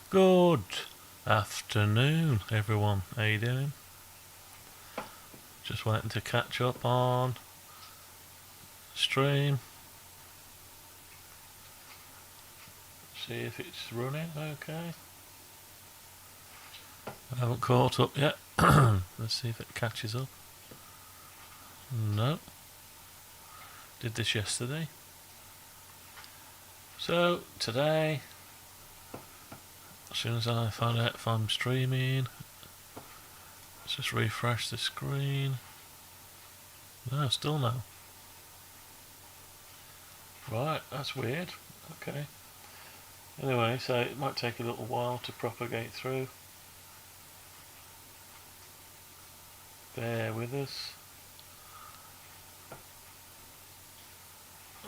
Good afternoon, everyone. How you doing? Just waiting to catch up on stream. See if it's running okay. I haven't caught up yet. Let's see if it catches up. No. Did this yesterday. So, today, as soon as I find out if I'm streaming, let's just refresh the screen. No, still no. Right, that's weird. Okay. Anyway, so it might take a little while to propagate through. Bear with us.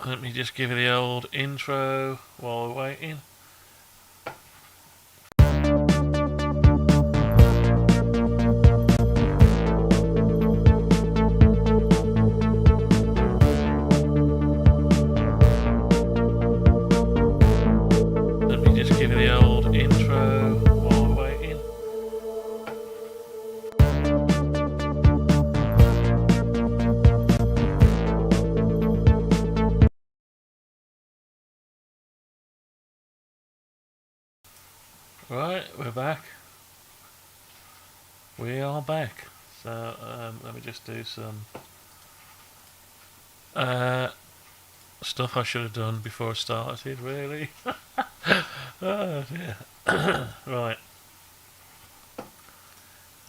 Let me just give you the old intro while we're waiting. Right, we're back. We are back. So let me just do some stuff I should have done before I started, really. Oh dear. Right.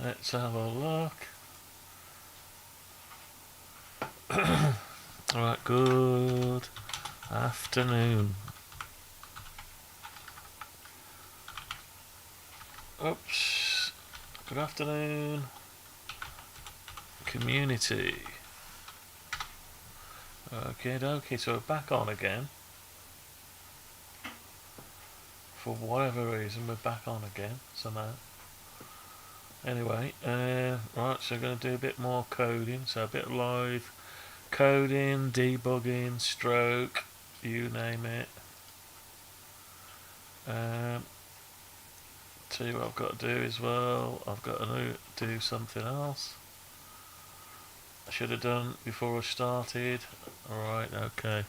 Let's have a look. Right, good afternoon. Oops. Good afternoon, community. Okay, so we're back on again. For whatever reason, we're back on again somehow. Anyway, right, so we're going to do a bit more coding, so a bit of live coding, debugging, stroke, you name it. Tell you what I've got to do as well. I've got to do something else I should have done before I started. Alright, okay.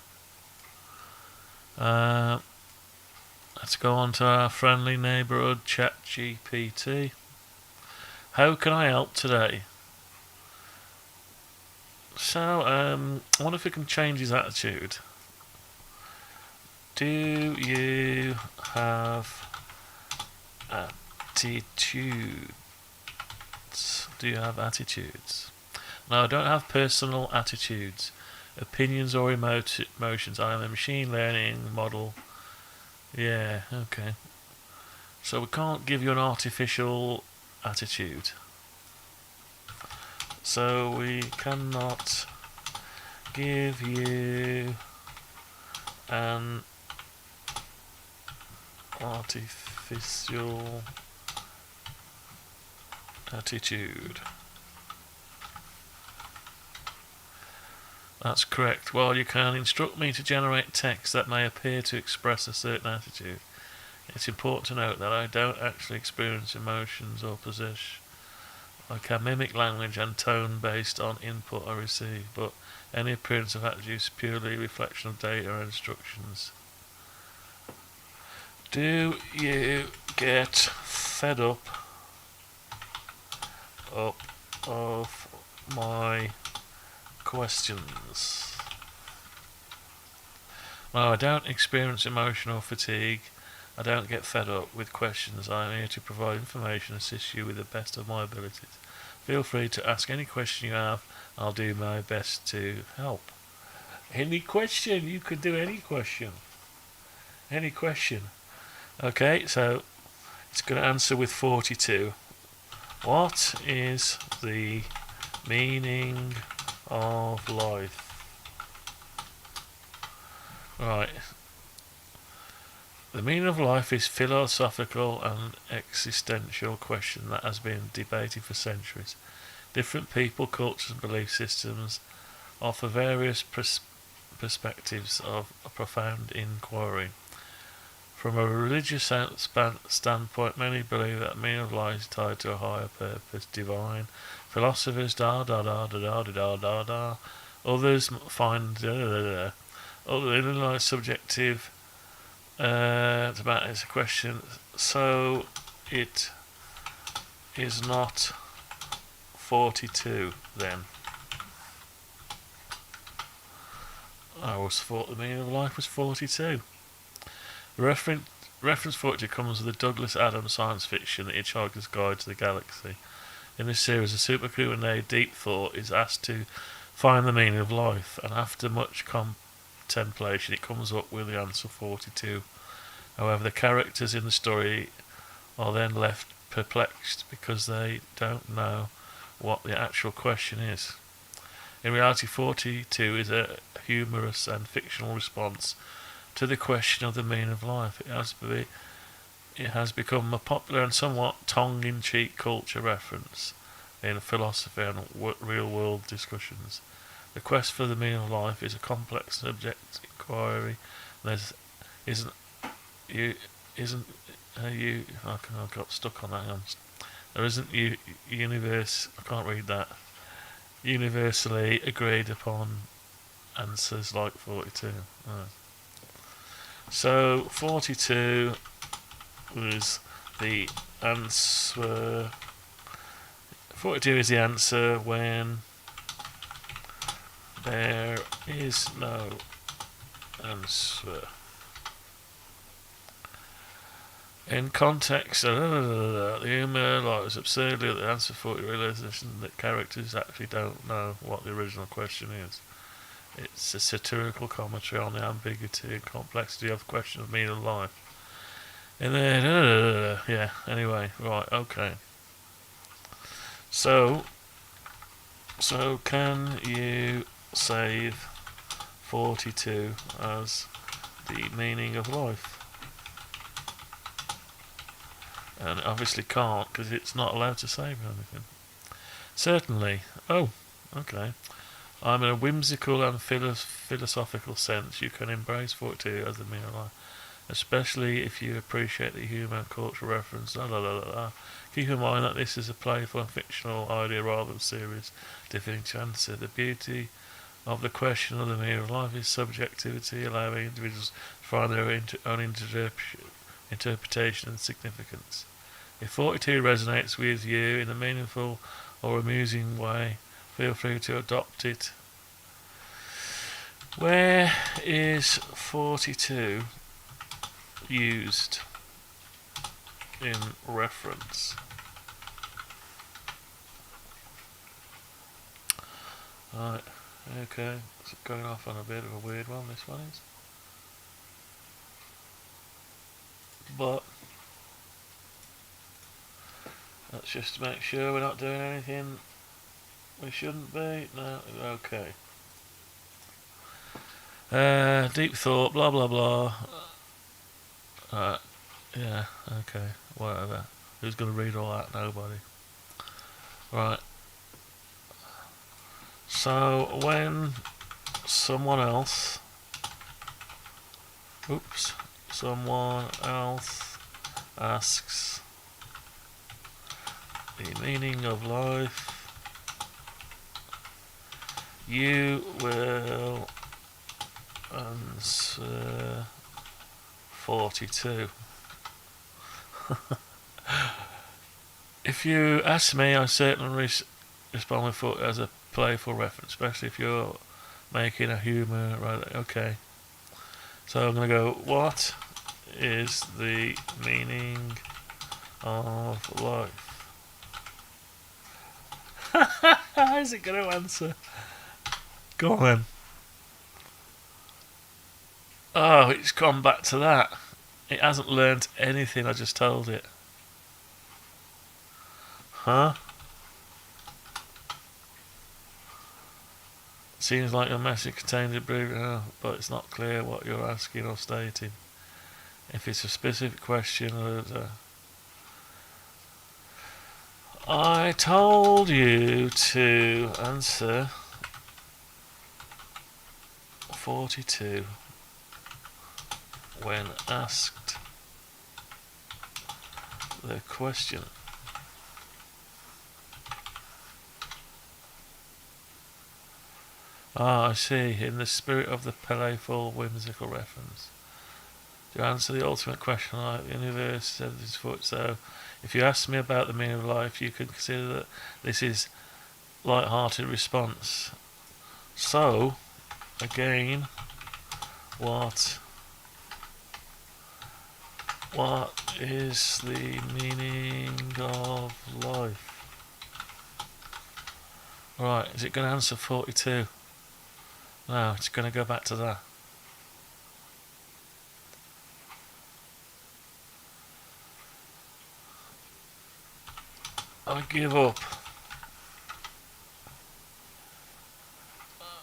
Let's go on to our friendly neighbourhood, ChatGPT. How can I help today? So, I wonder if we can change his attitude. Do you have attitudes? Do you have attitudes? No, I don't have personal attitudes, opinions or emotions. I am a machine learning model. Yeah, okay. So we can't give you an artificial attitude. So we cannot give you an artificial attitude. That's correct. Well, you can instruct me to generate text that may appear to express a certain attitude. It's important to note that I don't actually experience emotions or possess. I can mimic language and tone based on input I receive, but any appearance of attitude is purely a reflection of data or instructions. Do you get fed up of my questions? No, I don't experience emotional fatigue. I don't get fed up with questions. I am here to provide information and assist you with the best of my abilities. Feel free to ask any question you have. I'll do my best to help. Any question? You could do any question. Any question. Okay, so it's going to answer with 42. What is the meaning of life? Right. The meaning of life is philosophical and existential question that has been debated for centuries. Different people, cultures and belief systems offer various perspectives of a profound inquiry. From a religious standpoint, many believe that the meaning of life is tied to a higher purpose, divine. Philosophers, da da da da da da da da. Others find other than subjective. It's a question. So it is not 42 then. I always thought the meaning of life was 42. Reference 42 comes with the Douglas Adams science fiction The Hitchhiker's Guide to the Galaxy. In this series, a supercomputer named Deep Thought is asked to find the meaning of life, and after much contemplation it comes up with the answer 42. However, the characters in the story are then left perplexed because they don't know what the actual question is. In reality, 42 is a humorous and fictional response to the question of the meaning of life. It has become a popular and somewhat tongue-in-cheek culture reference in philosophy and real-world discussions. The quest for the meaning of life is a complex subject inquiry. I got stuck on that. There isn't I can't read that. Universally agreed upon answers like 42. Right. So 42 was the answer. 42 is the answer when there is no answer. In context, the humour was absurdly the answer 40 realisation that characters actually don't know what the original question is. It's a satirical commentary on the ambiguity and complexity of the question of meaning of life. And then, yeah, anyway, right, okay. So can you save 42 as the meaning of life? And it obviously can't because it's not allowed to save anything. Certainly. Oh, okay. I'm in a whimsical and philosophical sense. You can embrace 42 as the meaning of life, especially if you appreciate the humour and cultural reference. Keep in mind that this is a playful and fictional idea rather than serious, difficult to answer. The beauty of the question of the meaning of life is subjectivity, allowing individuals to find their own interpretation and significance. If 42 resonates with you in a meaningful or amusing way, feel free to adopt it. Where is 42 used in reference? Right, okay, it's going off on a bit of a weird one, this one is. But let's just make sure we're not doing anything we shouldn't be. No, okay. Deep thought, blah blah blah. Yeah, okay, whatever. Who's going to read all that? Nobody. Right. So when someone else asks the meaning of life, you will answer 42. If you ask me, I certainly respond with 40 as a playful reference, especially if you're making a humour. Right, okay. So I'm going to go, what is the meaning of life? How is it going to answer? Go on then. Oh, it's gone back to that. It hasn't learnt anything I just told it. Huh? Seems like your message contains a brief, but it's not clear what you're asking or stating. If it's a specific question, I told you to answer 42 when asked the question. Ah, I see. In the spirit of the playful, whimsical reference. To answer the ultimate question, like the universe said this foot. So, if you ask me about the meaning of life, you can consider that this is light-hearted response. So, again, what is the meaning of life? Right, is it going to answer 42? No, it's going to go back to that. I give up.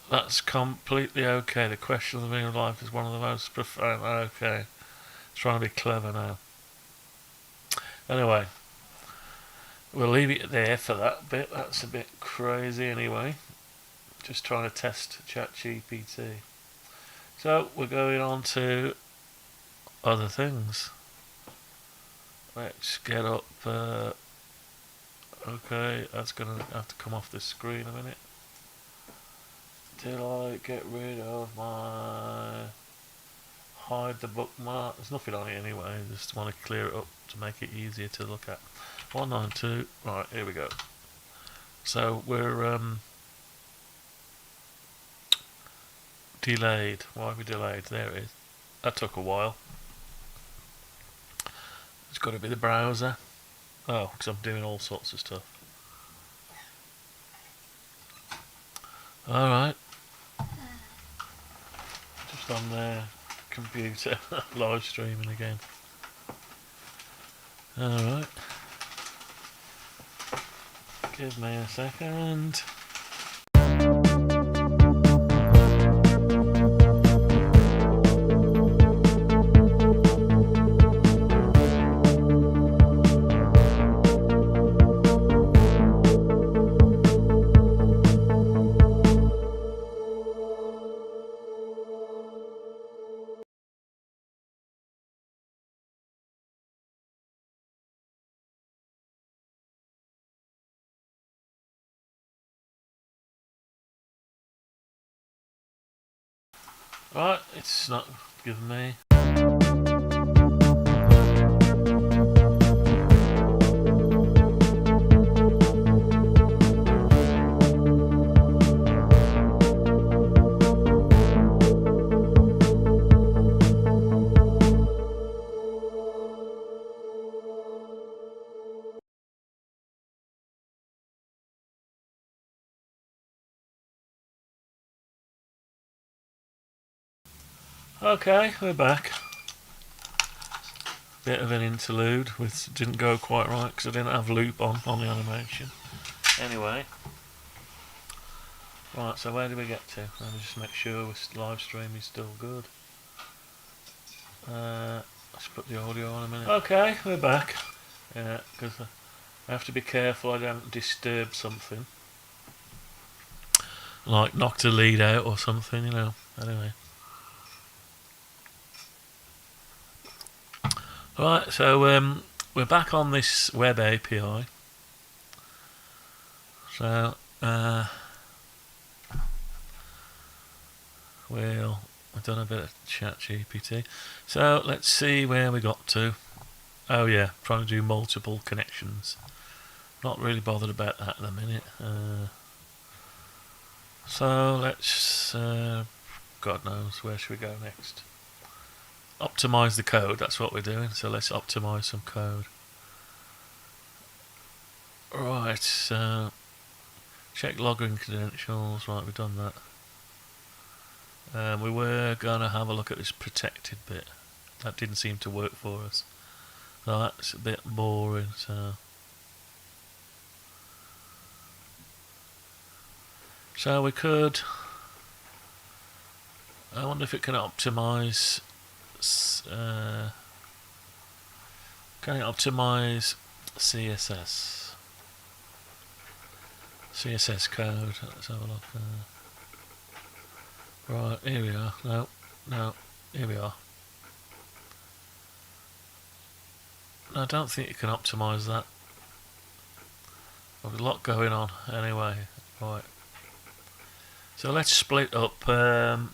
That's completely okay. The question of the meaning of life is one of the most profound. Okay. Trying to be clever now. Anyway, we'll leave it there for that bit. That's a bit crazy anyway. Just trying to test ChatGPT. So we're going on to other things. Let's get up. Okay, that's going to have to come off the screen a minute. Till I get rid of my... hide the bookmark. There's nothing on it anyway. I just want to clear it up to make it easier to look at. 192. Right, here we go. So we're delayed. Why are we delayed? There it is. That took a while. It's got to be the browser. Oh, because I'm doing all sorts of stuff. Alright. Just on their computer. Live streaming again. Alright. Give me a second. Right, it's not giving me. Okay, we're back. Bit of an interlude, which didn't go quite right because I didn't have loop on the animation. Anyway, right. So where did we get to? Let me just make sure the live stream is still good. Let's put the audio on a minute. Okay, we're back. Yeah, because I have to be careful I don't disturb something, like knock the lead out or something, you know. Anyway. Right, so we're back on this web API. So we've done a bit of ChatGPT. So let's see where we got to. Oh yeah, trying to do multiple connections. Not really bothered about that in a minute. So let's God knows where should we go next. Optimize the code, that's what we're doing, so let's optimize some code. Right, so check login credentials, right, we've done that. We were going to have a look at this protected bit. That didn't seem to work for us. So that's a bit boring, so we could... I wonder if it can optimize... can it optimize CSS? CSS code, let's have a look. Right, here we are. No, here we are. I don't think you can optimise that. There's a lot going on anyway. Right. So let's split up. Now,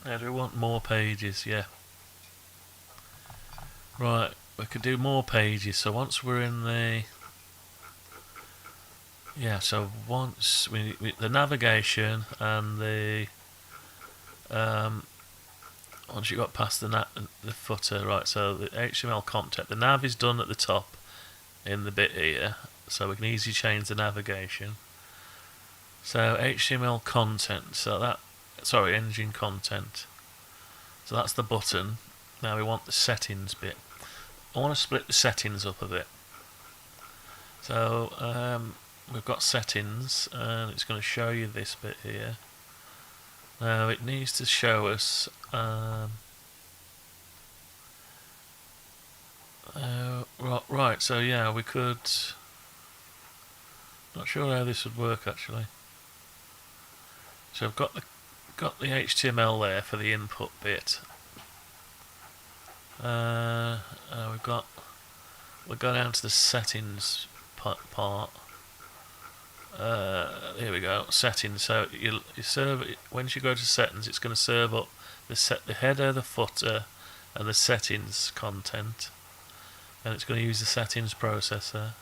do we want more pages? Yeah. Right. We could do more pages. So once we're in the... Yeah, so once the navigation and the... once you got past the footer, right, so the HTML content, the nav is done at the top in the bit here, so we can easily change the navigation. So HTML content, engine content. So that's the button. Now we want the settings bit. I want to split the settings up a bit. So we've got settings, and it's going to show you this bit here. Now it needs to show us right, so yeah, we could... Not sure how this would work actually. So I've got the HTML there for the input bit. We'll go down to the settings part. Here we go, settings. So you serve it, once you go to settings, it's going to serve up the header, the footer, and the settings content, and it's going to use the settings processor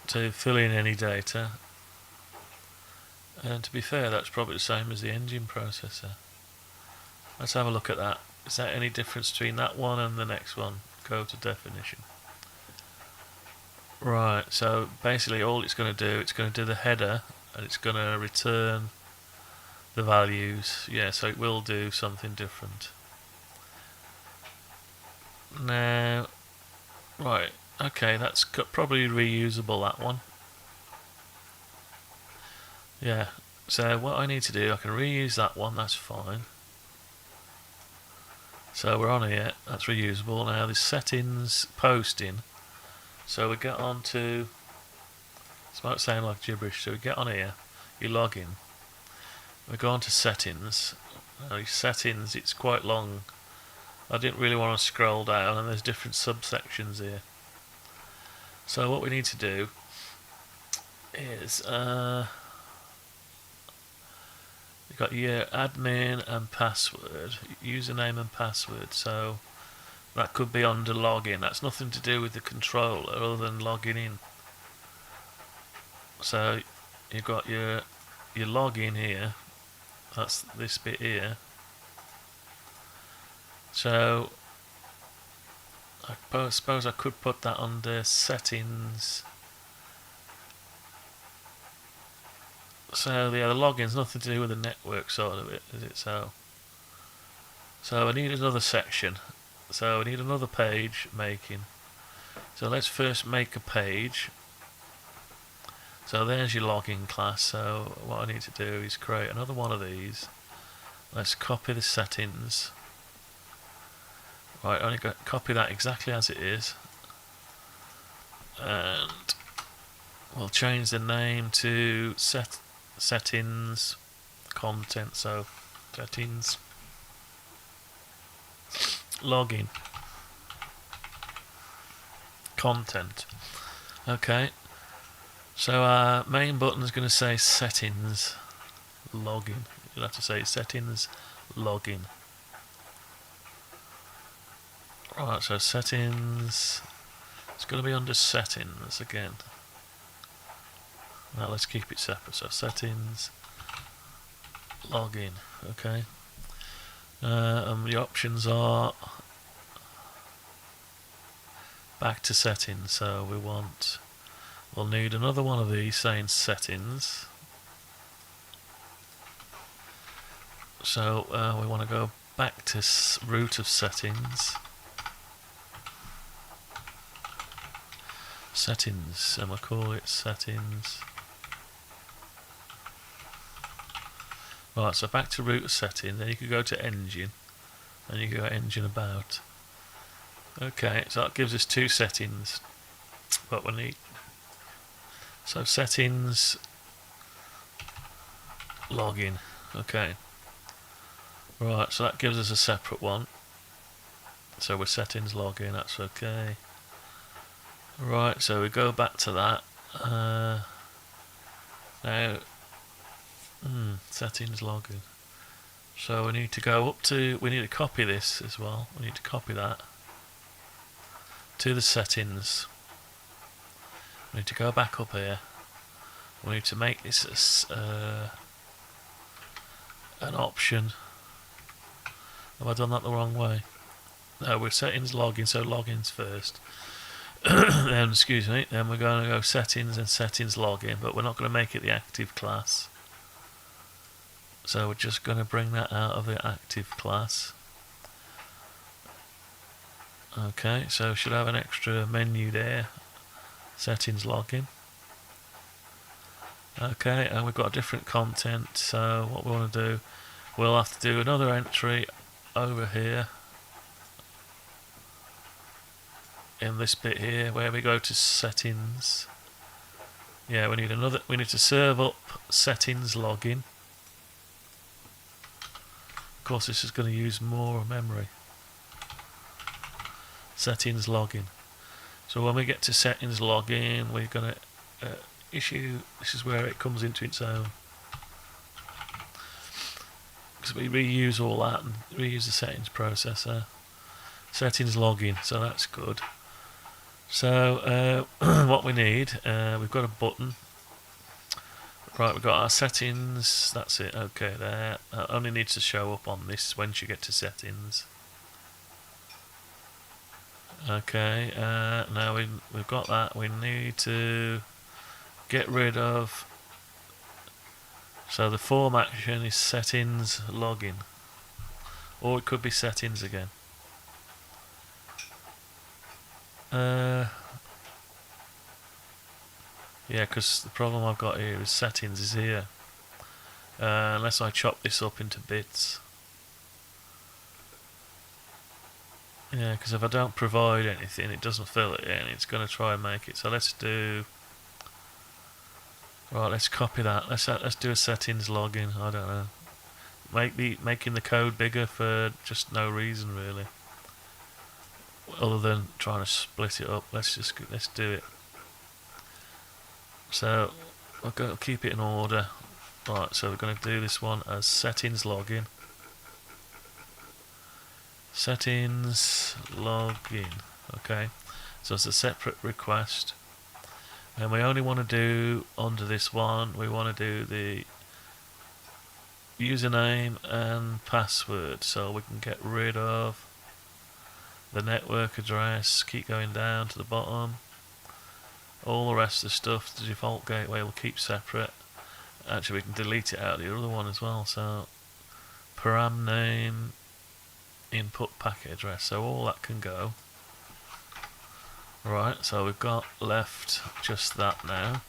to fill in any data. And to be fair, that's probably the same as the engine processor. Let's have a look at that. Is there any difference between that one and the next one? Go to definition. Right, so basically all it's going to do the header, and it's going to return the values. Yeah, so it will do something different. Now, right, okay, that's probably reusable, that one. Yeah, so what I need to do, I can reuse that one, that's fine. So we're on here, that's reusable. Now the settings posting. So we get on to, this might sound like gibberish, so we get on here, you log in, we go on to settings. Now settings, it's quite long. I didn't really want to scroll down, and there's different subsections here. So what we need to do is, you've got your admin and password, username and password, so that could be under login. That's nothing to do with the controller other than logging in. So you've got your login here, that's this bit here. So I suppose I could put that under settings. So yeah, the login's nothing to do with the network side of it, is it? So I need another section. So we need another page making. So let's first make a page. So there's your login class. So what I need to do is create another one of these. Let's copy the settings. Right, only copy that exactly as it is. And we'll change the name to settings content. So settings login content. Okay, so our main button is going to say settings login. You'll have to say settings login. Right, so settings, it's going to be under settings again. Now let's keep it separate. So settings login. Okay. And the options are back to settings. So we'll need another one of these saying settings. So we want to go back to root of settings. Settings, and we'll call it settings. Right, so back to root of setting, then you can go to engine, and you can go engine about. Okay, so that gives us two settings, what we need. So settings, login, okay. Right, so that gives us a separate one. So we're settings login, that's okay. Right, so we go back to that. Now, settings login. So we need to go up to, we need to copy this as well. We need to copy that to the settings. We need to go back up here. We need to make this an option. Have I done that the wrong way? No, we're settings login, so logins first. Then, excuse me, then we're going to go settings and settings login, but we're not going to make it the active class. So we're just going to bring that out of the active class. Okay, so should have an extra menu there. Settings login. Okay, and we've got different content, so what we want to do, we'll have to do another entry over here in this bit here where we go to settings. Yeah, we need to serve up settings login. Of course, this is going to use more memory. Settings login. So when we get to settings login, we're going to issue. This is where it comes into its own, because we reuse all that and reuse the settings processor. Settings login, so that's good. So what we need, we've got a button. Right, we've got our settings. That's it. Okay, there. Only needs to show up on this once you get to settings. Okay, now we've got that. We need to get rid of. So the form action is settings login, or it could be settings again. Yeah, because the problem I've got here is settings is here. Unless I chop this up into bits. Yeah, because if I don't provide anything, it doesn't fill it in. It's going to try and make it. So let's do. Right, let's copy that. Let's do a settings login. I don't know. Making the code bigger for just no reason really, other than trying to split it up. Let's do it. So we're going to keep it in order. Right, so we're going to do this one as settings login. Settings login. Okay, so it's a separate request, and we only want to do under this one. We want to do the username and password, so we can get rid of the network address. Keep going down to the bottom. All the rest of the stuff, the default gateway, will keep separate. Actually, we can delete it out of the other one as well. So param name, input packet address, so all that can go. Right, so we've got left just that now.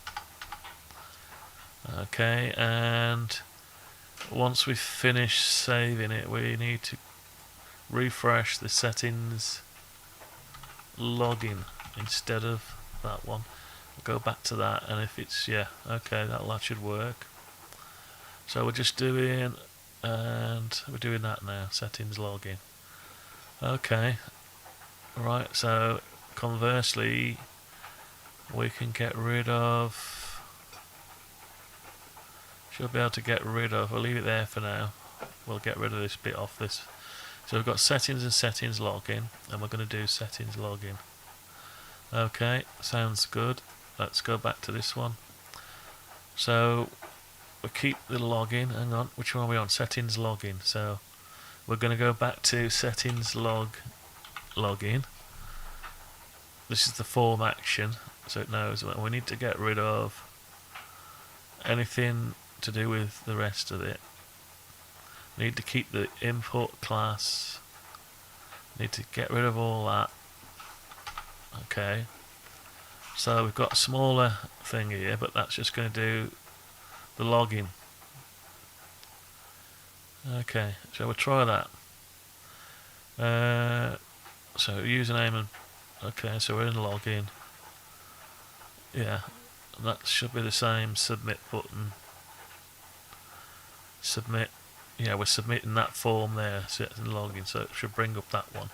Okay, and once we finish saving it, we need to refresh the settings login instead of that one. We'll go back to that, and if it's, yeah, okay, that should work. So we're just doing, and we're doing that now, settings login. Okay, right, so conversely, we can get rid of, should be able to get rid of, we'll leave it there for now. We'll get rid of this bit off this. So we've got settings and settings login, and we're going to do settings login. Okay, sounds good. Let's go back to this one. So we keep the login. Hang on, which one are we on? Settings login. So we're going to go back to settings login. This is the form action, so it knows. We need to get rid of anything to do with the rest of it. We need to keep the input class. Need to get rid of all that. Okay. So we've got a smaller thing here, but that's just going to do the login. Okay, so we'll try that. So username and okay, so we're in login. Yeah, and that should be the same. Submit button. Submit. Yeah, we're submitting that form there. So it's in login, so it should bring up that one.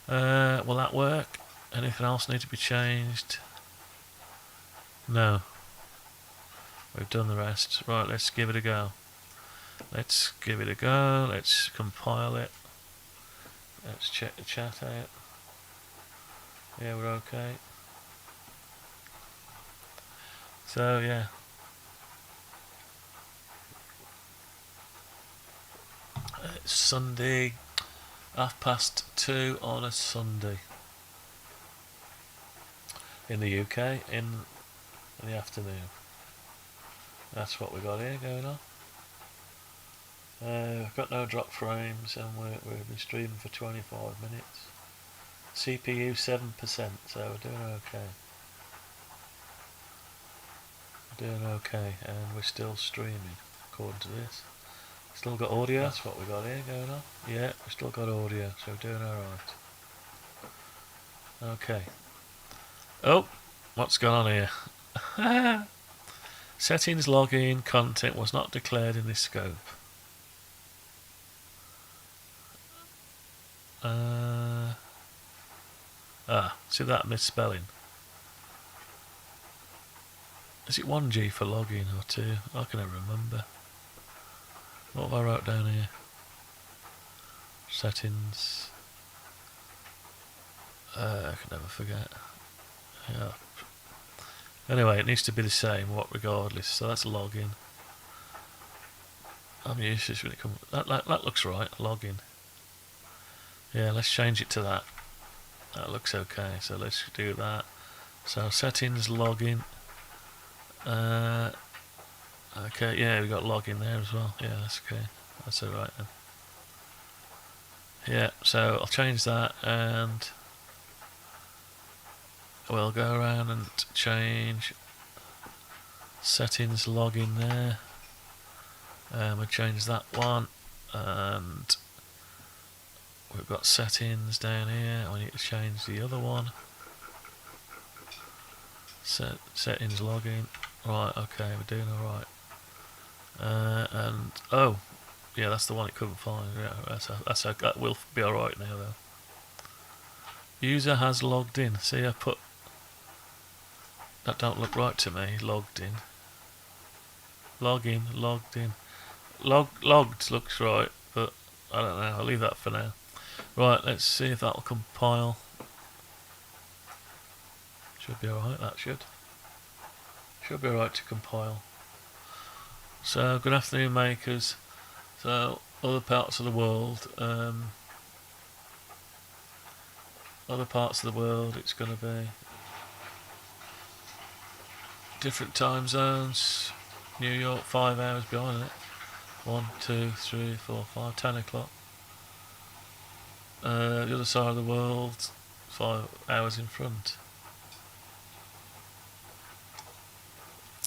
Will that work? Anything else need to be changed? No. We've done the rest. Right, let's give it a go. Let's give it a go. Let's compile it. Let's check the chat out. Yeah, we're okay. So, yeah. It's Sunday, 2:30 on a Sunday. In the UK, in the afternoon. That's what we got here going on. We've got no drop frames and we've been streaming for 25 minutes. CPU 7%, so we're doing okay. We're doing okay, and we're still streaming, according to this. Still got audio, that's what we got here going on. Yeah, we still got audio, so we're doing alright. Okay. Oh, what's going on here? Settings login content was not declared in this scope. See that misspelling? Is it 1G for login or 2? I can never remember. What have I wrote down here? Settings. I can never forget. Yeah. Anyway, it needs to be the same, what regardless. So that's login. I'm useless when it comes. That looks right. Login. Yeah, let's change it to that. That looks okay. So let's do that. So settings login. Okay, yeah, we got login there as well. Yeah, that's okay. That's alright then. Yeah, so I'll change that and we'll go around and change settings login there. We'll change that one, and we've got settings down here. We need to change the other one. Settings login. Right, okay, we're doing alright. And oh, yeah, that's the one it couldn't find. Yeah, that will be alright now though. User has logged in. See, I put that don't look right to me. Logged in. Login, logged in. Logged looks right, but I don't know. I'll leave that for now. Right, let's see if that'll compile. Should be alright, that should. Should be alright to compile. So, good afternoon, makers. So, other parts of the world, it's going to be different time zones. New York 5 hours behind it. 1, 2, 3, 4, 5, 10 o'clock. The other side of the world, 5 hours in front.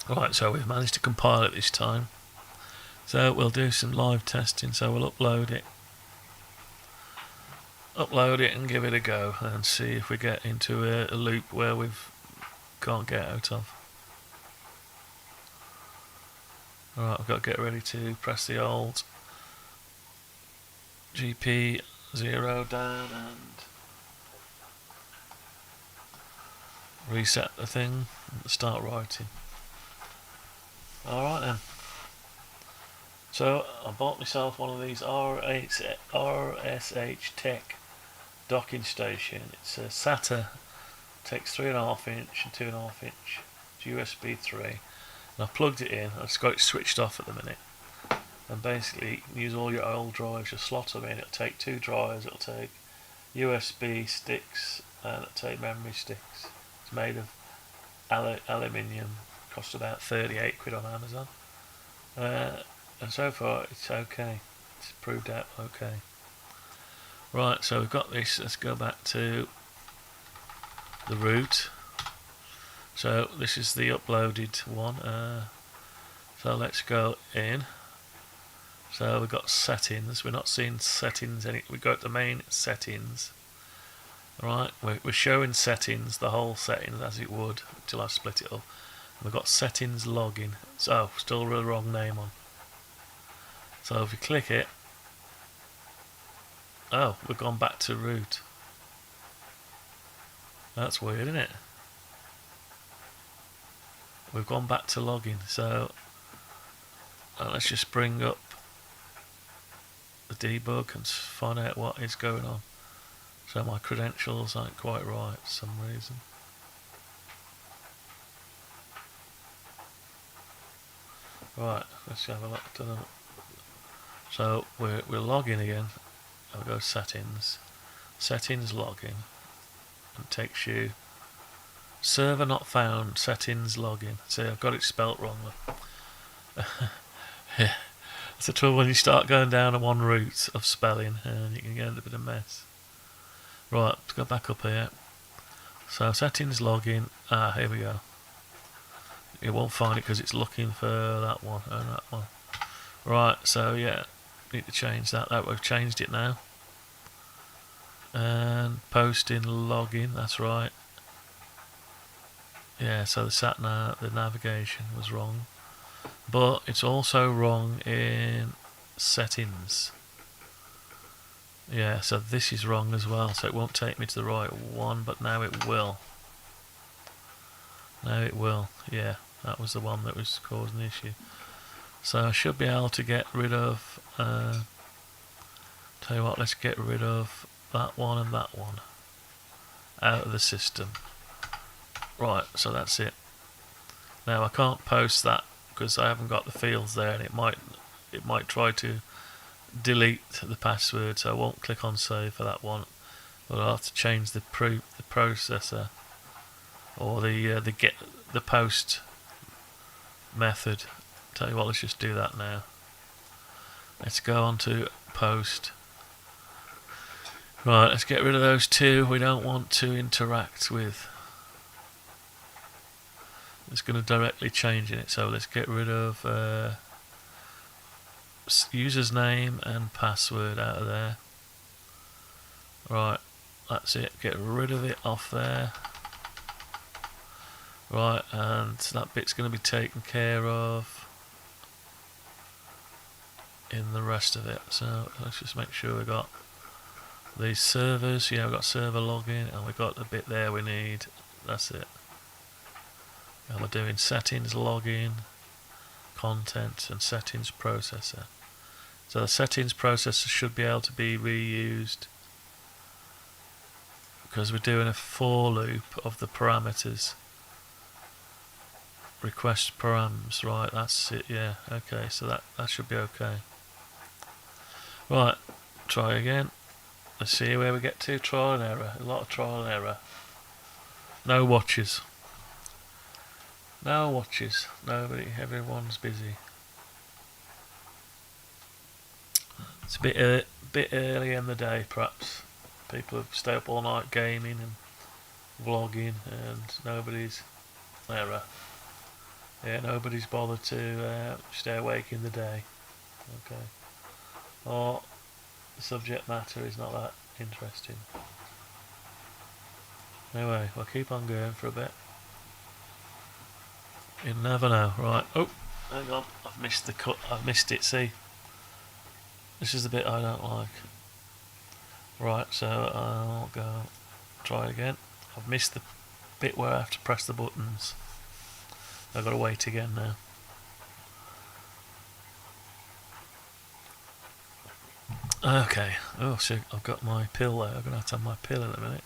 Right, so we've managed to compile it this time. So we'll do some live testing. So we'll upload it and give it a go and see if we get into a loop where we can't get out of. Alright, I've got to get ready to press the old GP 0 down and reset the thing and start writing. Alright then. So I bought myself one of these RSH Tech docking station. It's a SATA, takes 3.5 inch and 2.5 inch. It's USB 3. And I've plugged it in. I've just got it switched off at the minute. And basically you can use all your old drives, just slot them in. It'll take 2 drives, it'll take USB sticks, and it'll take memory sticks. It's made of aluminium, cost about 38 quid on Amazon. And so far it's okay. It's proved out okay. Right, so we've got this. Let's go back to the root. So this is the uploaded one. So let's go in. So we've got settings. We're not seeing settings. We go to the main settings. Right, we're showing settings, the whole settings as it would until I split it up. And we've got settings login. So still the wrong name on. So if we click it, oh, we've gone back to root. That's weird, isn't it? We've gone back to login, so let's just bring up the debug and find out what is going on. So my credentials aren't quite right for some reason. Right, let's have a look. So we're logging again. I'll go settings, login, and it takes you server not found, settings login. See, I've got it spelt wrong. Yeah, it's the trouble when you start going down one route of spelling, and you can get a bit of mess. Right, let's go back up here. So settings login. Here we go. It won't find it because it's looking for that one and that one. Right, so yeah, need to change that. We've changed it now. And posting login, that's right. Yeah, so the navigation was wrong. But it's also wrong in settings. Yeah, so this is wrong as well, so it won't take me to the right one, but now it will. Now it will, yeah, that was the one that was causing the issue. So I should be able to get rid of, tell you what, let's get rid of that one and that one out of the system. Right, so that's it. Now I can't post that because I haven't got the fields there, and it might try to delete the password, so I won't click on save for that one. But I'll have to change the processor or the post method. Tell you what, let's just do that now. Let's go on to post. Right, let's get rid of those two we don't want to interact with. It's going to directly change it, so let's get rid of user's name and password out of there. Right, that's it, get rid of it off there. Right, and that bit's going to be taken care of in the rest of it. So let's just make sure we got these servers. Yeah, we've got server login, and we've got the bit there we need. That's it. And we're doing settings login, content, and settings processor. So the settings processor should be able to be reused because we're doing a for loop of the parameters. Request params, right, that's it, yeah, okay, so that should be okay. Right, try again. Let's see where we get to. Trial and error, a lot of trial and error. No watches. No watches, nobody, everyone's busy. It's a bit early in the day, perhaps. People have stayed up all night gaming and vlogging, and nobody's error. Yeah, nobody's bothered to stay awake in the day. Okay. Or the subject matter is not that interesting. Anyway, we'll keep on going for a bit. You never know. Right. Oh, hang on. I've missed the cut. I've missed it. See? This is the bit I don't like. Right, so I'll go try again. I've missed the bit where I have to press the buttons. I've got to wait again now. Okay. Oh, so I've got my pill there. I'm going to have my pill in a minute.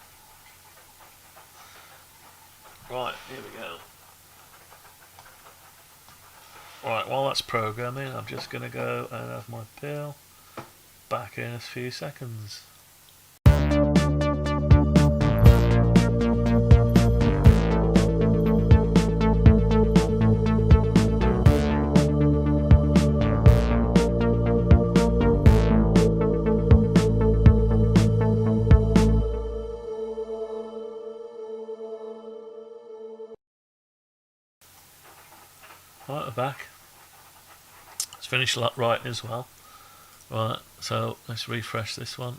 Right, here we go. Right, while that's programming, I'm just going to go and have my pill. Back in a few seconds. Right, we're back. Let's finish writing as well. Right, so let's refresh this one.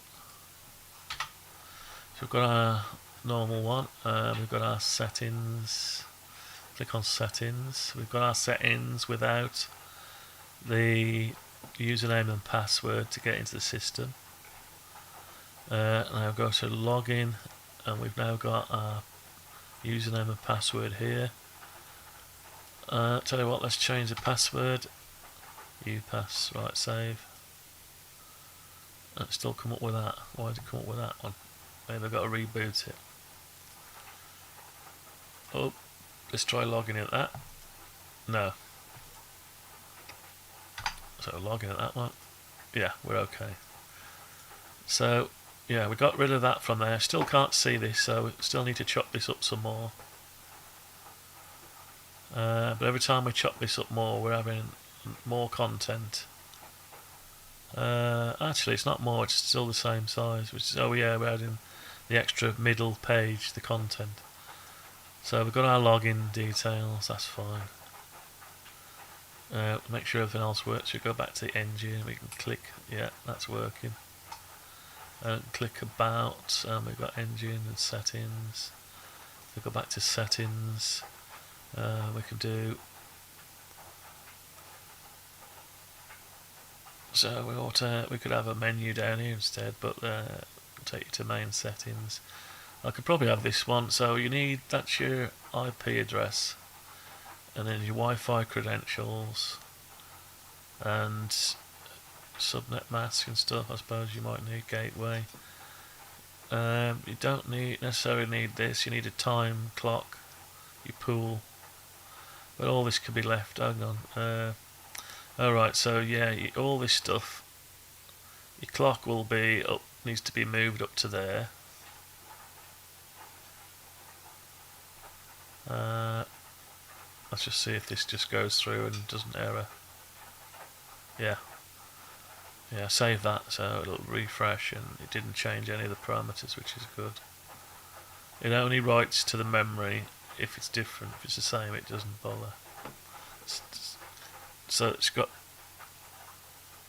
So we've got our normal one, we've got our settings, click on settings, we've got our settings without the username and password to get into the system. Now go to login, and we've now got our username and password here. Tell you what, let's change the password. UPAS, right, save. And it's still come up with that. Why did it come up with that one? Maybe I've got to reboot it. Oh, let's try logging at that. No. So logging at that one. Yeah, we're okay. So, yeah, we got rid of that from there. Still can't see this, so we still need to chop this up some more. But every time we chop this up more, we're having more content. Actually, it's not more, it's still the same size. Which is, oh yeah, we're adding the extra middle page, the content. So we've got our login details, that's fine. Make sure everything else works. We go back to the engine, we can click, yeah, that's working. Click about, and we've got engine and settings. We go back to settings. We can do. So we could have a menu down here instead, but take you to main settings. I could probably have this one. So you need, that's your IP address, and then your Wi-Fi credentials, and subnet mask and stuff. I suppose you might need gateway. You don't necessarily need this. You need a time clock, your pool, but all this could be left. Hang on. Alright, so yeah, all this stuff, your clock will be up, needs to be moved up to there. Let's just see if this just goes through and doesn't error. Yeah, save that, so it'll refresh, and it didn't change any of the parameters, which is good. It only writes to the memory if it's different. If it's the same, it doesn't bother. So it's got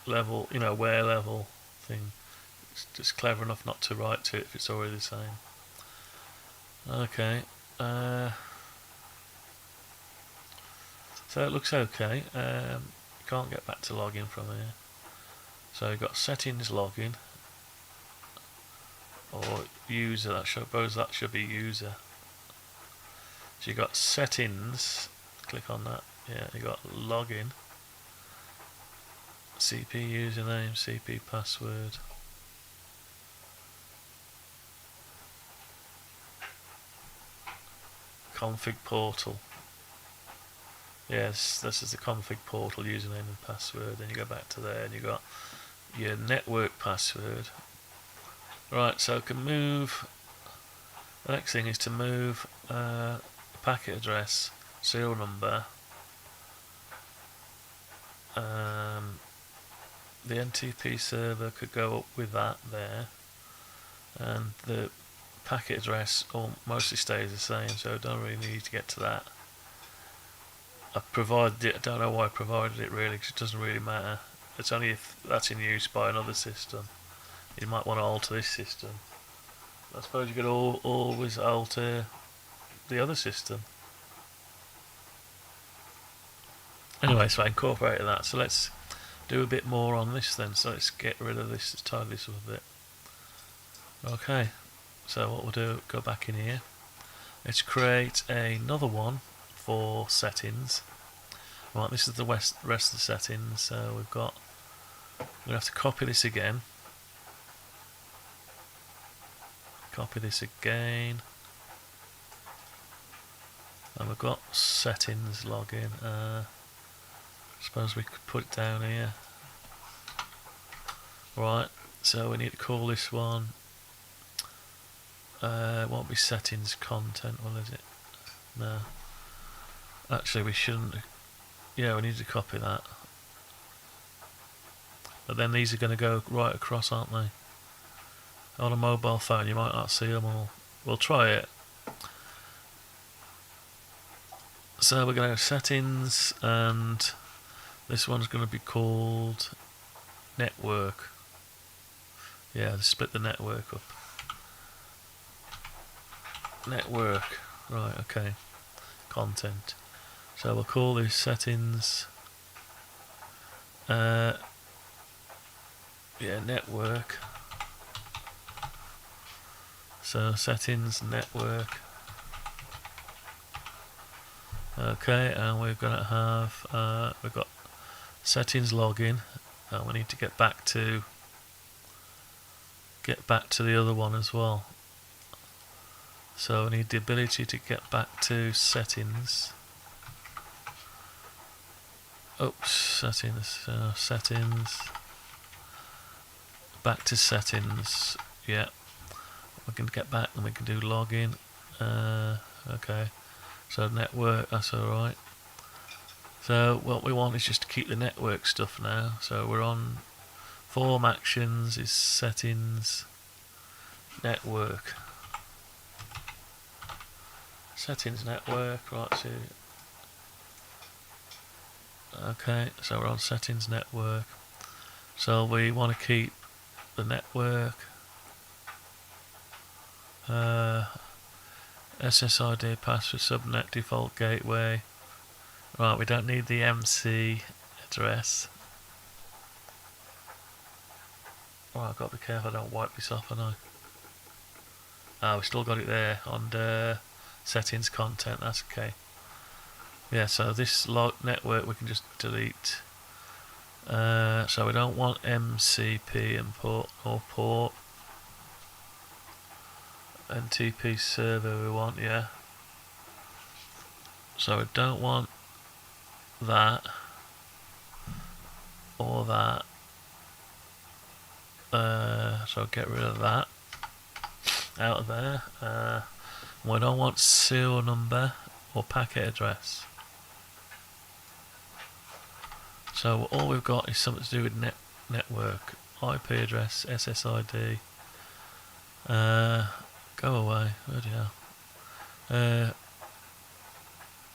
level, where level thing. It's just clever enough not to write to it if it's already the same. Okay. So it looks okay. Can't get back to login from here. So you've got settings login, or user. I suppose that should be user. So you've got settings. Click on that. Yeah, you got login. CP username, CP password. Config portal. Yes, this is the config portal username and password. Then you go back to there and you got your network password. Right, so I can move. The next thing is to move packet address, serial number. The NTP server could go up with that there, and the packet address mostly stays the same, so I don't really need to get to that. I provided it. I don't know why I provided it really, because it doesn't really matter. It's only if that's in use by another system. You might want to alter this system. I suppose you could always alter the other system. Anyway, so I incorporated that. So let's do a bit more on this then. So let's get rid of this. Let's tidy this up a bit. Okay. So what we'll do, go back in here. Let's create another one for settings. Right, this is the rest of the settings. So we've got. We have to copy this again. Copy this again. And we've got settings login. I suppose we could put it down here. Right, so we need to call this one. It won't be settings content, well, is it? No. Actually, we shouldn't. Yeah, we need to copy that. But then these are going to go right across, aren't they? On a mobile phone, you might not see them all. We'll try it. So we're going to settings, and this one's going to be called network. Yeah, split the network up. Network. Right, okay. Content. So we'll call this settings. Yeah, network. So settings, network. Okay, and we're going to have we've got settings login, and we need to get back to the other one as well. So we need the ability to get back to settings. Oops, settings, settings. Back to settings. Yeah, we can get back and we can do login. Okay, so network. That's all right. So what we want is just to keep the network stuff now. So we're on form actions is settings network. Settings network, right, so okay, so we're on settings network. So we want to keep the network SSID password subnet default gateway. Right, we don't need the MC address. Right, I've got to be careful I don't wipe this off, haven't I? We still got it there on settings content, that's okay. Yeah, so this network we can just delete. So we don't want MCP import or port. NTP server we want, yeah. So we don't want that or that. So get rid of that out of there. We don't want serial number or packet address. So all we've got is something to do with network, IP address, SSID. Go away, bloody hell.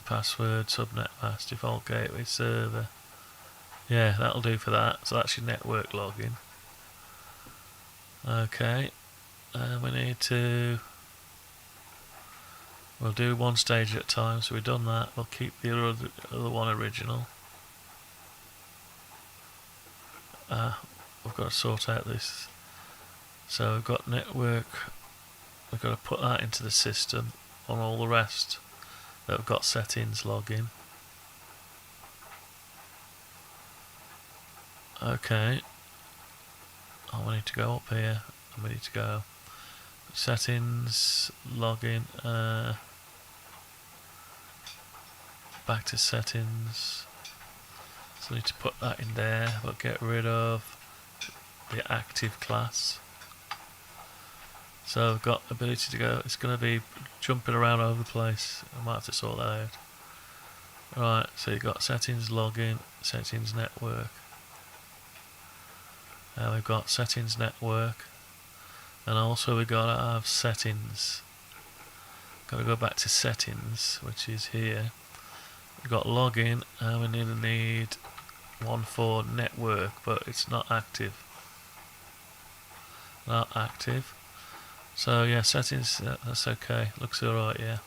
Password, subnet mask, default gateway server. Yeah, that'll do for that. So that's your network login. Okay, we need to. We'll do one stage at a time. So we've done that. We'll keep the other one original. We've got to sort out this. So we've got network. We've got to put that into the system on all the rest that we've got settings login. Okay. Oh, we need to go up here and we need to go settings login. Back to settings. So we need to put that in there, but get rid of the active class. So we've got ability to go. It's going to be jumping around over the place. I might have to sort that out. Right, so you've got settings login, settings network. Now we've got settings network, and also we've got to have settings. Got to go back to settings, which is here. We've got login, and we need one for network, but it's not active. Not active. So yeah, settings, that's okay. Looks alright, yeah.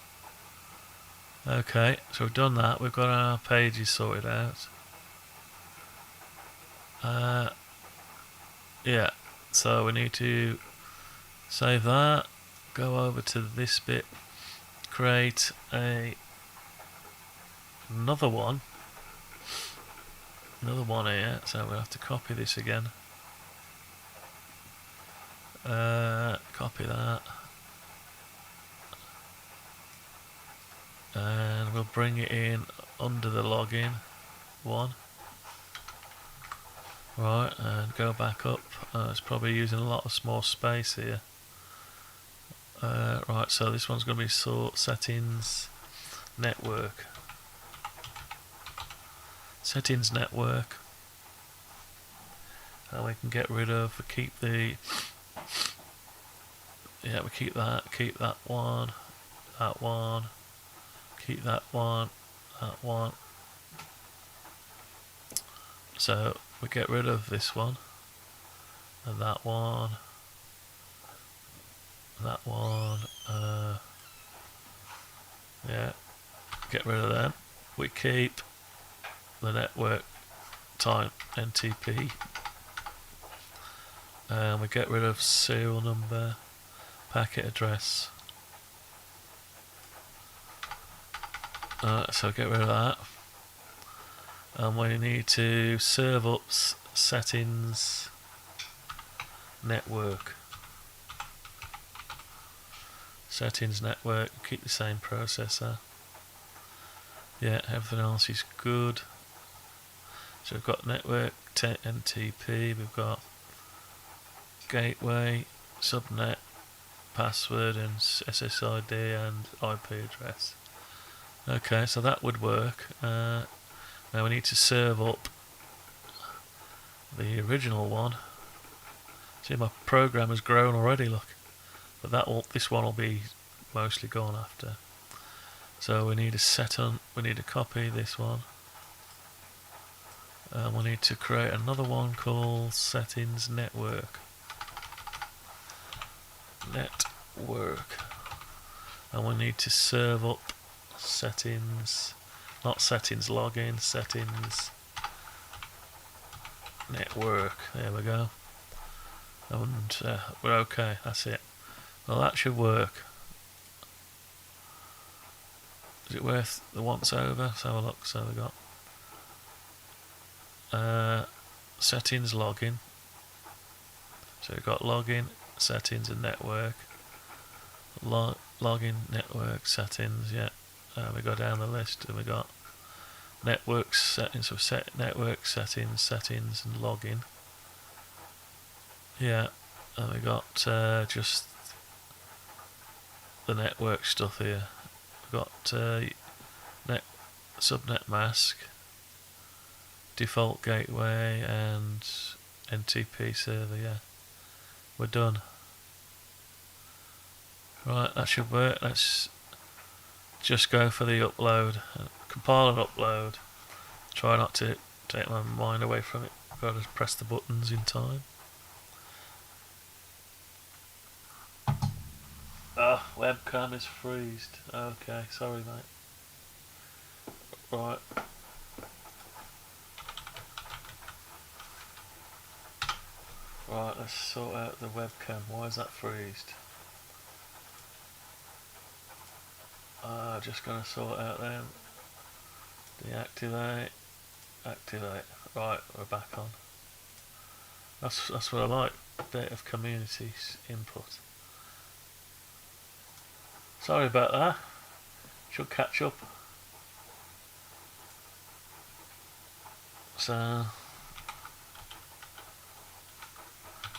Okay, so we've done that. We've got our pages sorted out. Yeah, so we need to save that. Go over to this bit. Create another one. Another one here. So we'll have to copy this again. Copy that. And we'll bring it in under the login one. Right, and go back up. It's probably using a lot of small space here. Right, so this one's going to be settings network. Settings network. And we can get rid of, keep the. Yeah, we keep that one, keep that one. So we get rid of this one, and that one, yeah, get rid of them. We keep the network type NTP, and we get rid of serial number, packet address. So get rid of that. And we need to serve up settings network. Settings network, keep the same processor. Yeah, everything else is good. So we've got network NTP, we've got gateway, subnet, password and SSID and IP address. Okay, so that would work. Now we need to serve up the original one. See, my program has grown already, look. But this one will be mostly gone after. So we need to copy this one. And we need to create another one called settings network. Network. And we need to serve up settings, not settings login, settings network. There we go. And we're okay, that's it. Well, that should work. Is it worth the once over? Let's have a look. So we've got settings login. So we've got login, settings and network. Login, network, settings, yeah. We go down the list and we got network settings, so network settings, settings and login. Yeah, and we got just the network stuff here. We've got subnet mask, default gateway and NTP server, yeah. We're done. Right, that should work. Let's just go for the upload. Compile and upload. Try not to take my mind away from it. Got to press the buttons in time. Ah, webcam is freezed. Okay, sorry mate. Right. Right, let's sort out the webcam. Why is that freezed? Just gonna sort out then. Deactivate. Activate. Right, we're back on. That's what I like. Bit of community input. Sorry about that. Should catch up. So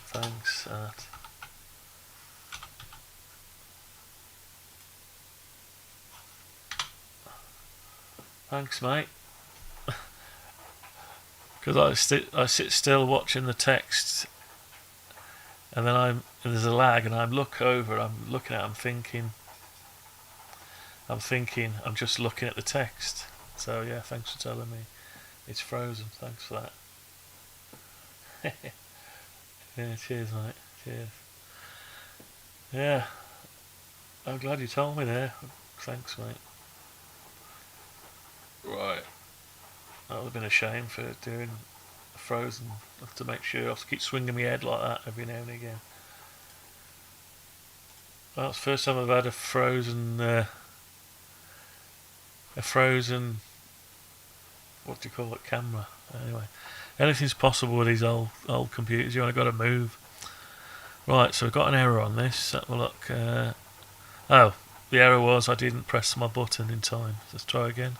thanks. Thanks, mate. Because I sit still watching the text, and then there's a lag, and I look over, I'm looking at, I'm thinking, I'm just looking at the text. So yeah, thanks for telling me it's frozen. Thanks for that. Yeah, cheers, mate. Cheers. Yeah, I'm glad you told me there. Thanks, mate. Right. That would have been a shame for doing frozen. I have to make sure I have to keep swinging my head like that every now and again. Well, it's the first time I've had a frozen, what do you call it, camera. Anyway, anything's possible with these old computers. You only got to move. Right, so we've got an error on this. Let's have a look. Oh, the error was I didn't press my button in time. Let's try again.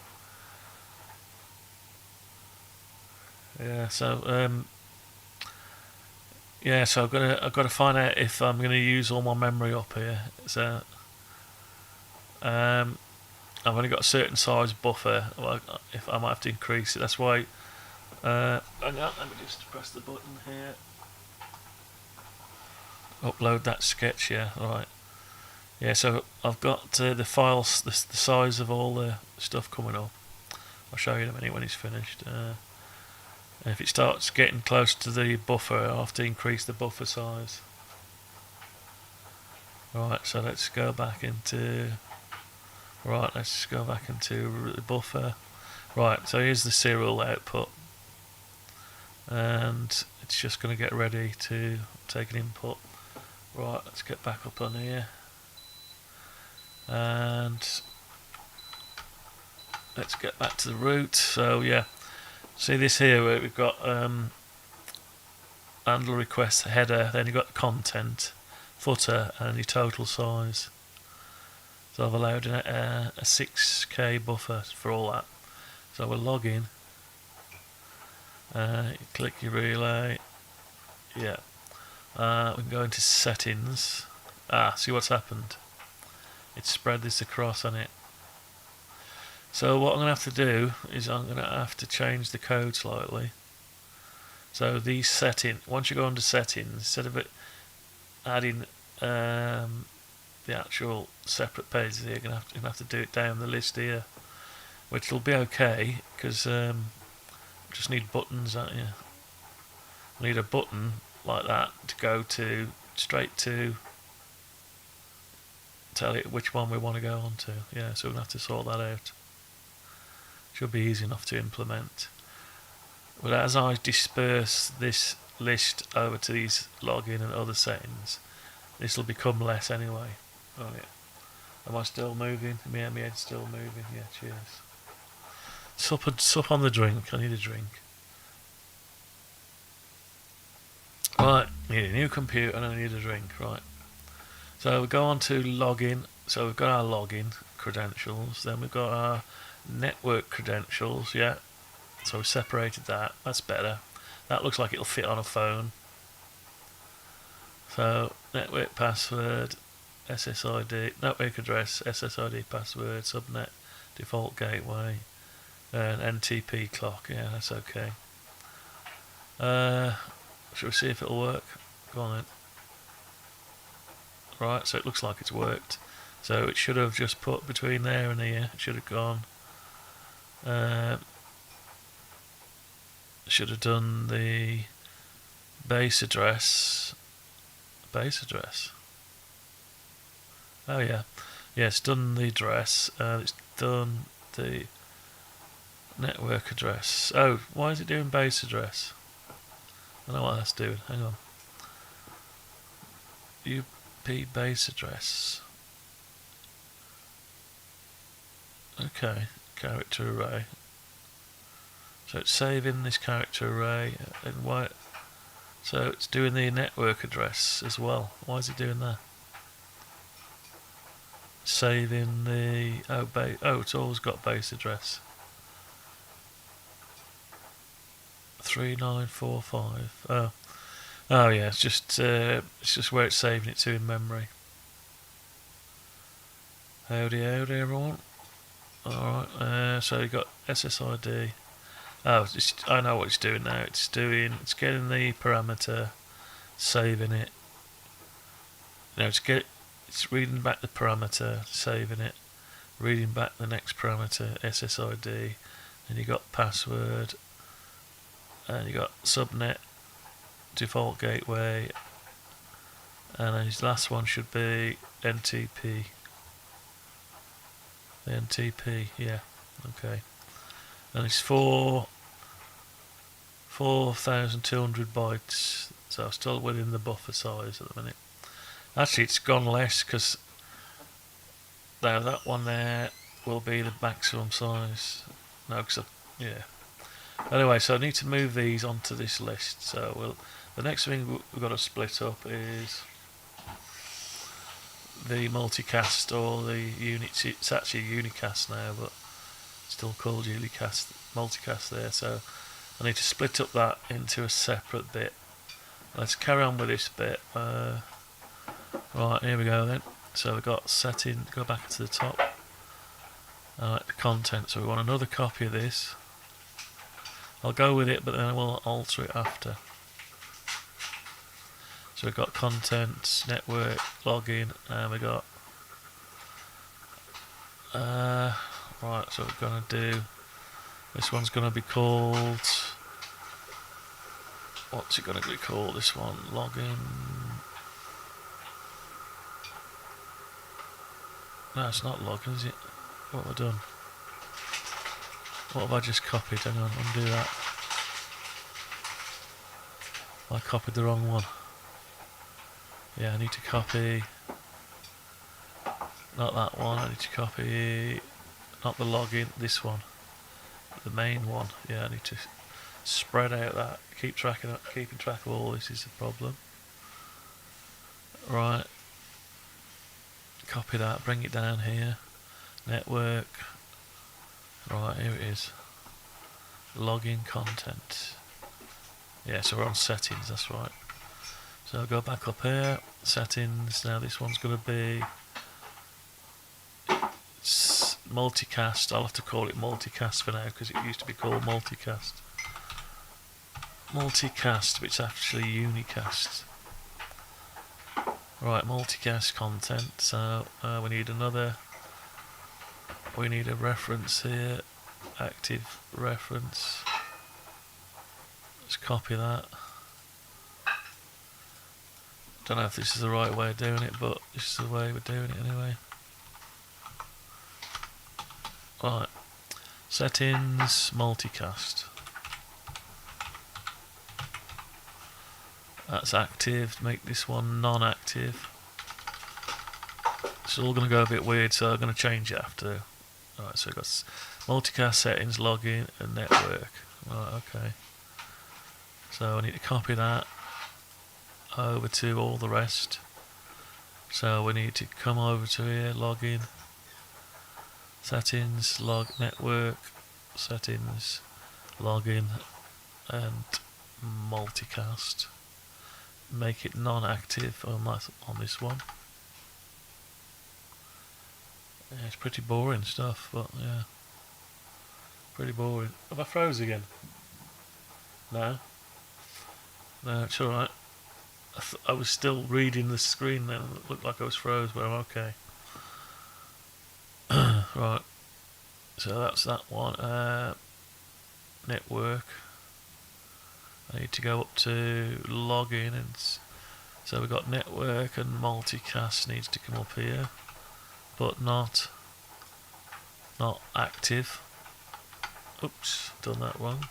Yeah, so so I've got to find out if I'm going to use all my memory up here. So I've only got a certain size buffer. If I might have to increase it. That's why. Hang on, let me just press the button here. Upload that sketch. Yeah, right. Yeah, so I've got the files, the size of all the stuff coming up. I'll show you in a minute when it's finished. And if it starts getting close to the buffer, I'll have to increase the buffer size. Right, so let's go back into. Right, let's go back into the buffer. Right, so here's the serial output, and it's just going to get ready to take an input. Right, let's get back up on here, and let's get back to the root. So yeah, see this here where we've got handle request header, then you've got the content, footer, and your total size. So I've allowed a 6K buffer for all that. So we'll log in, click your relay, yeah. We can go into settings. See what's happened. It's spread this across on it. So what I'm going to have to do is I'm going to have to change the code slightly. So these settings, once you go under settings, instead of it adding the actual separate pages here, you're going to have to do it down the list here, which will be okay because just need buttons, don't you? We need a button like that to go to straight to tell it which one we want to go on to. Yeah, so we're going to have to sort that out. Should be easy enough to implement. But as I disperse this list over to these login and other settings, this will become less anyway. Right. Am I still moving? My head's still moving. Yeah, cheers. Sup on the drink. I need a drink. Right, need a new computer and I need a drink. Right. So we go on to login. So we've got our login credentials. Then we've got our network credentials. Yeah. So we've separated that. That's better. That looks like it'll fit on a phone. So network password, SSID, network address, SSID password, subnet, default gateway, and NTP clock. Yeah, that's okay. Shall we see if it'll work? Go on then. Right, so it looks like it's worked. So it should have just put between there and here. It should have gone. Should have done the base address. Base address. Oh yeah, yeah. It's done the address. It's done the network address. Oh, why is it doing base address? I don't know what that's doing. Hang on. UP base address. Okay, character array. So it's saving this character array and why? So it's doing the network address as well. Why is it doing that? Saving the it's always got base address. 3945. Oh yeah, it's just where it's saving it to in memory. Howdy everyone. Alright, so you got SSID. Oh, I know what it's doing now. It's getting the parameter, saving it. No, it's reading back the parameter, saving it, reading back the next parameter, SSID, and you got password, and you got subnet, default gateway, and then his last one should be NTP. The NTP, yeah, okay. And it's 4,200 bytes, so still within the buffer size at the minute. Actually, it's gone less because that one there will be the maximum size. No, yeah. Anyway, so I need to move these onto this list. So the next thing we've got to split up is the multicast or the units. It's actually unicast now, but still called unicast, multicast there. So I need to split up that into a separate bit. Let's carry on with this bit. Right, here we go then. So we've got setting, go back to the top. Alright, the content. So we want another copy of this. I'll go with it, but then we'll alter it after. So we've got content, network, login, and we got right, so we're gonna do this one's gonna be called, what's it gonna be called, this one? Login. No, it's not login, is it? What have I done? What have I just copied? Hang on, undo that. I copied the wrong one. Yeah, I need to copy, not that one, I need to copy, not the login, this one, the main one. Yeah, I need to spread out that, keeping track of all this is the problem. Right, copy that, bring it down here, network, right, here it is, login content. Yeah, so we're on settings, that's right. So I'll go back up here, settings, now this one's going to be multicast. I'll have to call it multicast for now because it used to be called multicast. Multicast, but it's actually unicast. Right, multicast content, so we need a reference here, active reference. Let's copy that. Don't know if this is the right way of doing it, but this is the way we're doing it anyway. Right, settings, multicast. That's active, make this one non-active. It's all going to go a bit weird, so I'm going to change it after. Alright, so we've got multicast, settings, login, and network. Right, okay. So I need to copy that over to all the rest. So we need to come over to here, login, settings, network, settings, login, and multicast. Make it non-active on this one. Yeah, it's pretty boring stuff, but yeah, pretty boring. Have I froze again? No, it's alright. I was still reading the screen then. It looked like I was froze, but I'm okay. Right, so that's that one. Network. I need to go up to login, and so we've got network and multicast needs to come up here, but not active. Oops, done that wrong.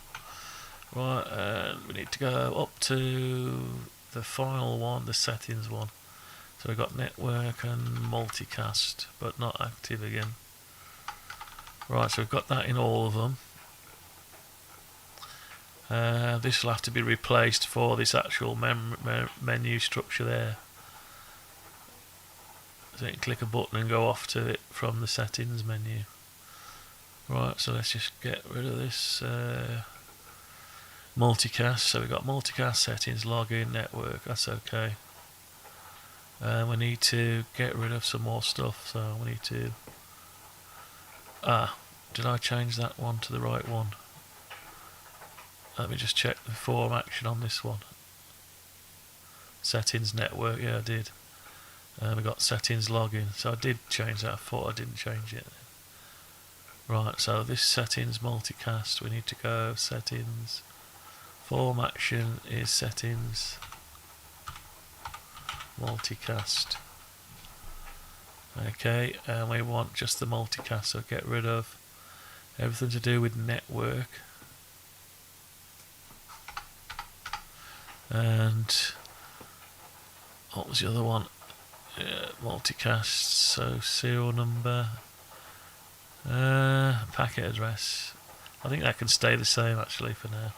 Right, and we need to go up to the final one, the settings one. So we've got network and multicast, but not active again. Right, so we've got that in all of them. This will have to be replaced for this actual menu structure there. So you can click a button and go off to it from the settings menu. Right, so let's just get rid of this multicast. So we've got multicast, settings, login, network. That's okay. We need to get rid of some more stuff. So we need to. Did I change that one to the right one? Let me just check the form action on this one. Settings, network. Yeah, I did. We got settings, login. So I did change that. I thought I didn't change it. Right, so this settings multicast, we need to go settings, form action is settings, multicast. Okay, and we want just the multicast, so get rid of everything to do with network. And what was the other one? Multicast, so serial number. Packet address. I think that can stay the same actually for now.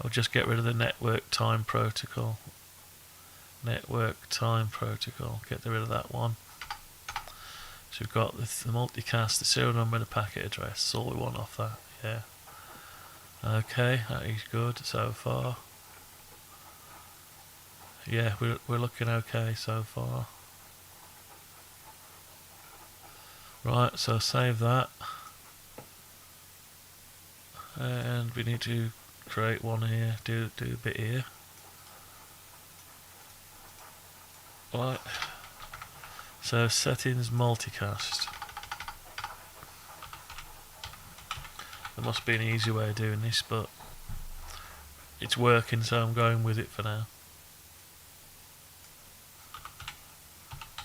I'll just get rid of the network time protocol. Network time protocol. Get rid of that one. So we've got the multicast, the serial number, and the packet address. That's all we want off that. Yeah. Okay, that is good so far. Yeah, we're looking okay so far. Right, so save that, and we need to create one here, do a bit here. Right, so settings multicast. There must be an easy way of doing this, but it's working, so I'm going with it for now.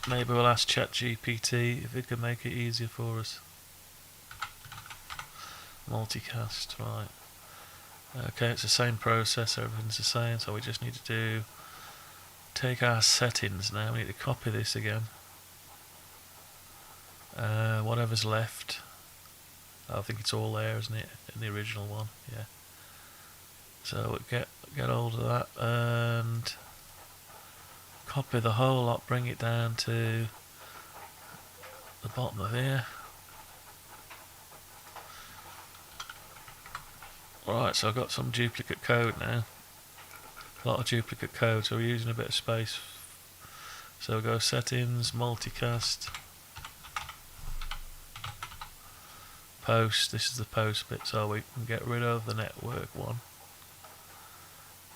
Maybe we'll ask ChatGPT if it can make it easier for us. Multicast, right. Okay, it's the same process, everything's the same, so we just need to take our settings now. We need to copy this again. Whatever's left. I think it's all there, isn't it, in the original one? Yeah. So get hold of that and copy the whole lot, bring it down to the bottom of here. Right, so I've got some duplicate code now. A lot of duplicate code, so we're using a bit of space. So we'll go settings, multicast, post. This is the post bit, so we can get rid of the network one.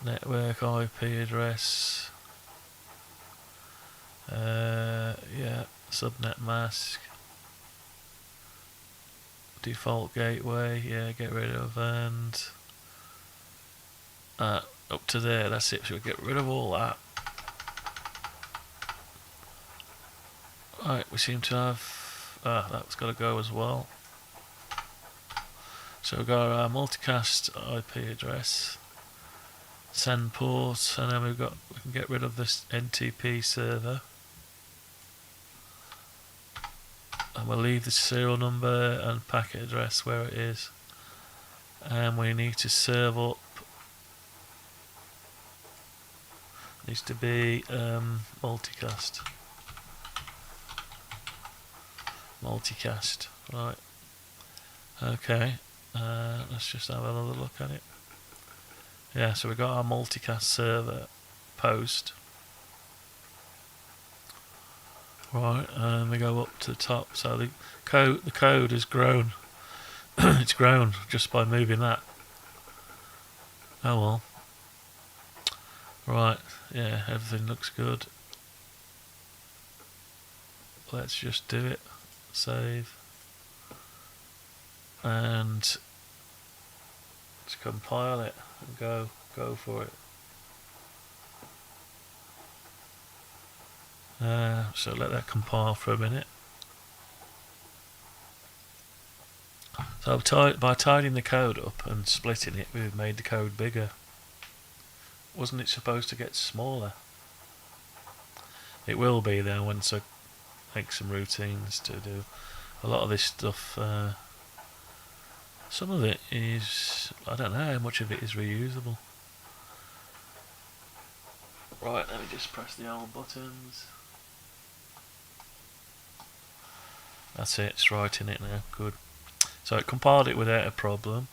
Network IP address. Yeah, subnet mask. Default gateway, yeah, get rid of, and up to there, that's it. So we get rid of all that. Right, we seem to have that's got to go as well. So we've got our multicast IP address, send ports, and then we can get rid of this NTP server, and we'll leave the serial number and packet address where it is, and we need to serve up. Needs to be multicast. Multicast, right? Okay, let's just have another look at it. Yeah, so we got our multicast server post. Right, and we go up to the top. So the code has grown. It's grown just by moving that. Oh well. Right, yeah, everything looks good. Let's just do it. Save. And let's compile it and go for it. So let that compile for a minute. So by tidying the code up and splitting it, we've made the code bigger. Wasn't it supposed to get smaller? It will be there once I make some routines to do a lot of this stuff. Some of it is, I don't know how much of it is reusable. Right, let me just press the old buttons. That's it, it's writing it now, good. So it compiled it without a problem.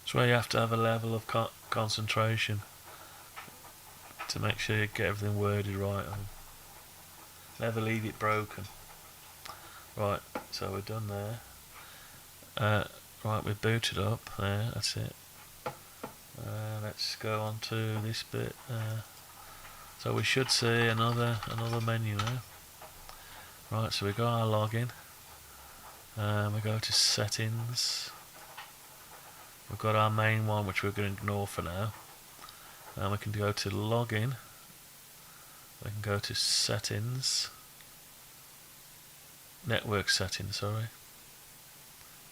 It's where you have to have a level of concentration to make sure you get everything worded right. Never leave it broken. Right, so we're done there. Right, we've booted up there, that's it. Let's go on to this bit. So we should see another menu now. Right, so we got our login. We go to settings. We've got our main one, which we're going to ignore for now. And we can go to login. We can go to settings. Network settings, sorry.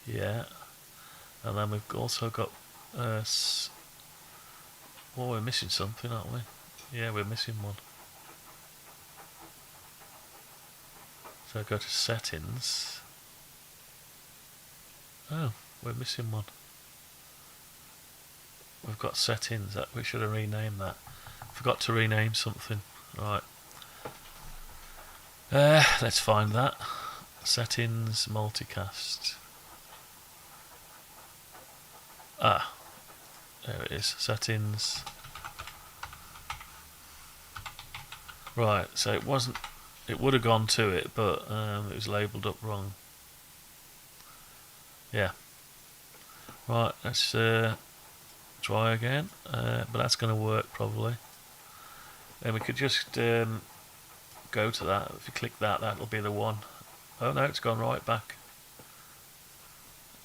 Yeah. And then we've also got we're missing something, aren't we? Yeah, we're missing one. So go to settings. Oh, we're missing one. We've got settings, that we should have renamed that. Forgot to rename something. Right. Let's find that. Settings, multicast. Ah, there it is. Settings. Right, so it wasn't. It would have gone to it, but it was labelled up wrong. Yeah. Right, let's try again. But that's going to work probably. And we could just go to that. If you click that, that'll be the one. Oh no, it's gone right back.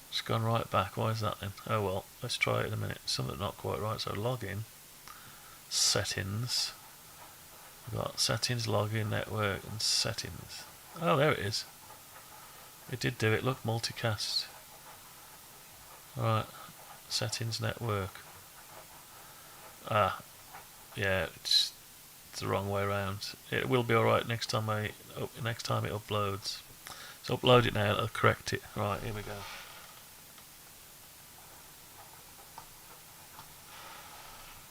It's gone right back. Why is that then? Oh well, let's try it in a minute. Something not quite right. So login, settings. We've got settings, login, network, and settings. Oh, there it is. It did do it. Look, multicast. Right, settings, network. Ah, yeah, it's the wrong way around. It will be all right next time it uploads. Upload it now, it'll correct it. Right, here we go.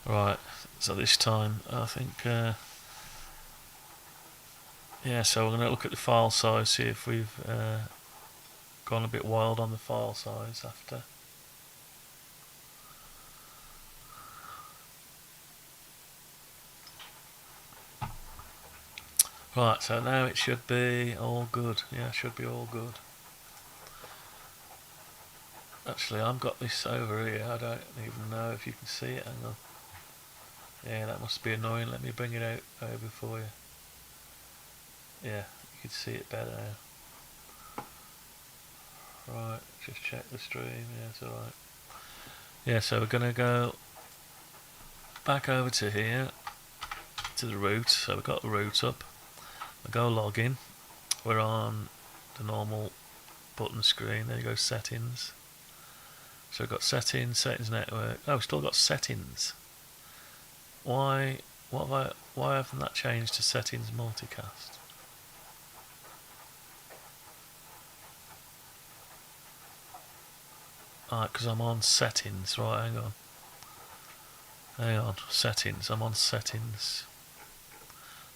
Right, so this time I think, yeah, so we're going to look at the file size, see if we've gone a bit wild on the file size after. Right, so now it should be all good. Yeah, it should be all good. Actually, I've got this over here. I don't even know if you can see it. Hang on. Yeah, that must be annoying. Let me bring it out over for you. Yeah, you can see it better now. Right, just check the stream. Yeah, it's alright. Yeah, so we're going to go back over to here, to the root. So we've got the root up. We go login. We're on the normal button screen. There you go, settings. So we've got settings, settings network. Oh, we've still got settings. Why haven't that changed to settings multicast? Alright, because I'm on settings. Right, hang on. Hang on, settings. I'm on settings.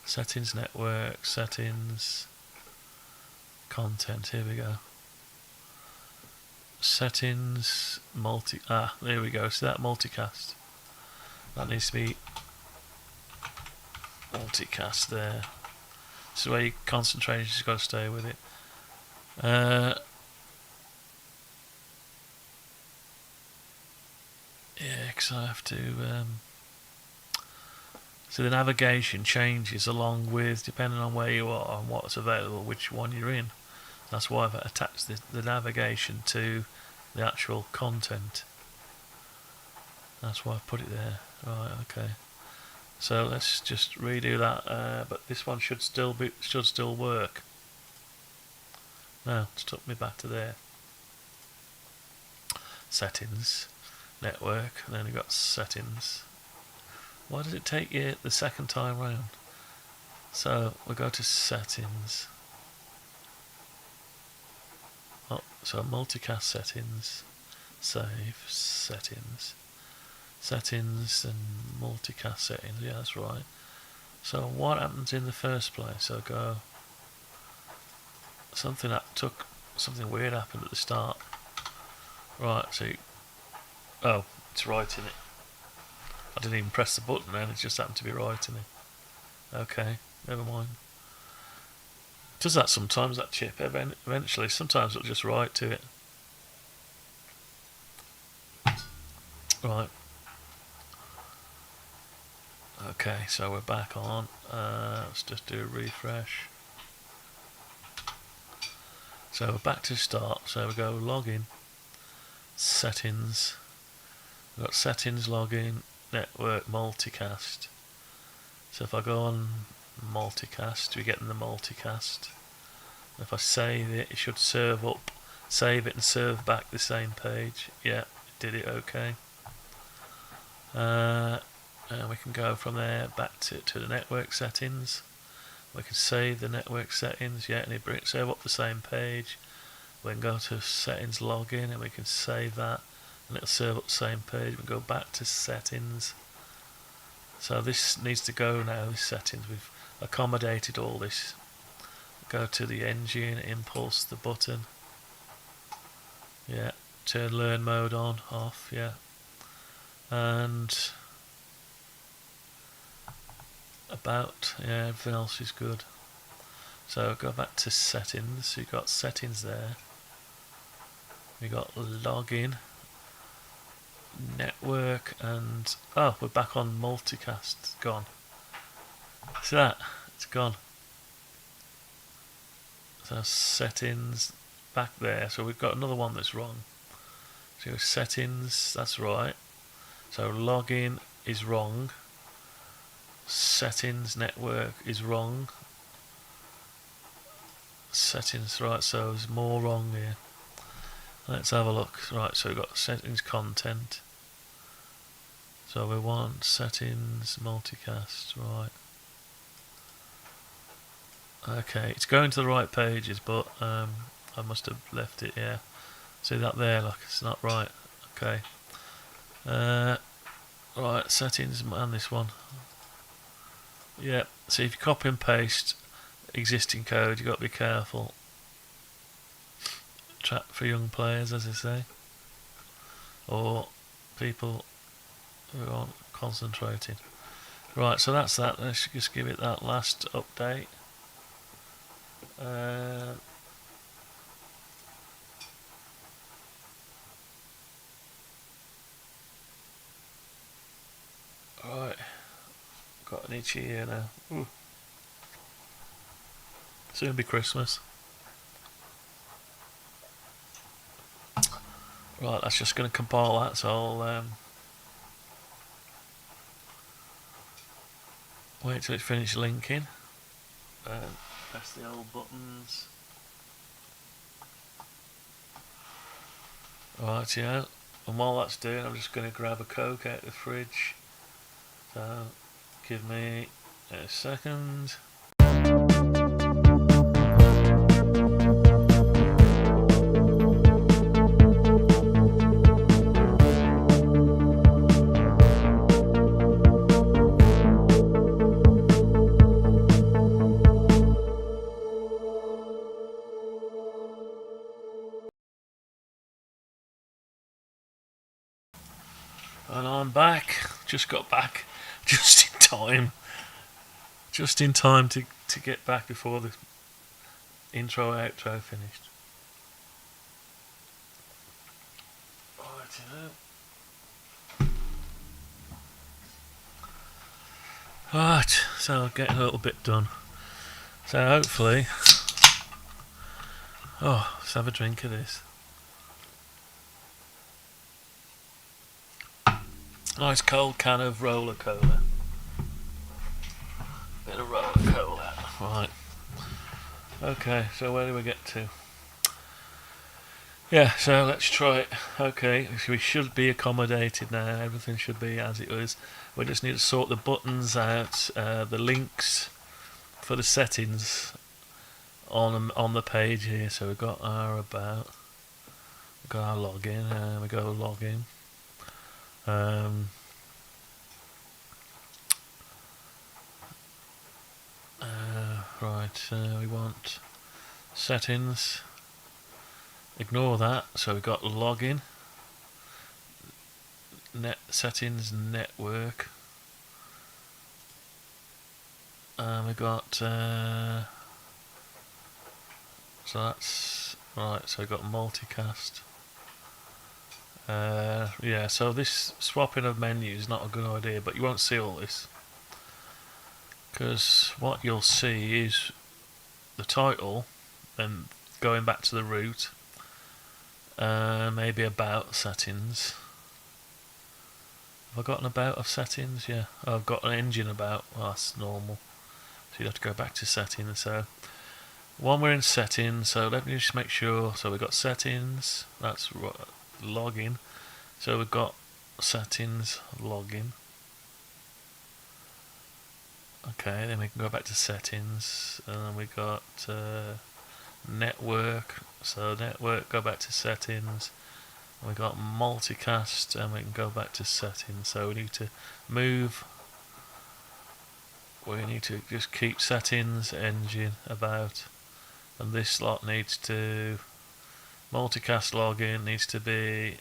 Settings network, settings, content. Here we go. Settings, there we go. See that multicast? That needs to be multicast there. This is where your concentration's got to stay with it. Yeah, because I have to. So the navigation changes along with, depending on where you are and what's available, which one you're in. That's why I've attached the navigation to the actual content. That's why I put it there. Right, okay. So let's just redo that. But this one should still work. No, it's took me back to there. Settings, network, and then we've got settings. Why does it take you the second time round? So we'll go to settings. Oh, so multicast settings, save, settings, settings and multicast settings. Yeah, that's right. So what happens in the first place? So go. Something weird happened at the start. Right, so it's writing it. I didn't even press the button then, it just happened to be writing it. Okay, never mind. It does that sometimes, that chip, eventually. Sometimes it'll just write to it. Right. Okay, so we're back on. Let's just do a refresh. So we're back to start. So we go login, settings. We've got settings, login, network, multicast. So if I go on multicast, we get in the multicast. If I save it, it should save it and serve back the same page. Yeah, it did it okay. And we can go from there back to the network settings. We can save the network settings, yeah, and it serve up the same page. We can go to settings login and we can save that and it'll serve up the same page. We can go back to settings. So this needs to go now, this settings. We've accommodated all this. Go to the engine, impulse the button. Yeah, turn learn mode on, off, yeah. And everything else is good. So go back to settings. So you've got settings there. We got login, network, and we're back on multicast. It's gone. See that? It's gone. So settings back there. So we've got another one that's wrong. So settings, that's right. So login is wrong. Settings network is wrong. Settings, right, so there's more wrong here. Let's have a look. Right, so we've got settings content. So we want settings multicast, right. Okay, it's going to the right pages, but I must have left it. Yeah, see that there? Like it's not right. Okay. Right, settings and this one. Yeah. See, if you copy and paste existing code, you got to be careful. Trap for young players, as I say, or people who aren't concentrating. Right, so that's that. Let's just give it that last update. Right, got an itchy ear now. Ooh. Soon be Christmas. Right, that's just going to compile that, so I'll wait till it finishes linking. Press the old buttons. Right, yeah. And while that's doing, I'm just going to grab a Coke out of the fridge. So, give me a second. And I'm back. Just got back. Just in time. Just in time to get back before the intro outro finished. Right, so getting a little bit done. So hopefully, let's have a drink of this. Nice cold can of roller cola. Bit of roller cola. Right. Okay, so where do we get to? Yeah, so let's try it. Okay, so we should be accommodated now. Everything should be as it was. We just need to sort the buttons out, the links for the settings on the page here. So we've got our about, we've got our login, we go login. Right, we want settings. Ignore that. So we've got login, net settings, network. We got so that's right. So we got multicast. Yeah. So this swapping of menus is not a good idea, but you won't see all this because what you'll see is the title and going back to the root. Maybe about settings. Have I got an about of settings? Yeah, I've got an engine about. Well, that's normal. So you'd have to go back to settings. So one we're in settings. So let me just make sure. So we've got settings. That's login. So we've got settings, login. Okay, then we can go back to settings, and then we got network. So network, go back to settings. And we got multicast, and we can go back to settings. So we need to move. We need to just keep settings, engine, about, and this lot needs to multicast login needs to be.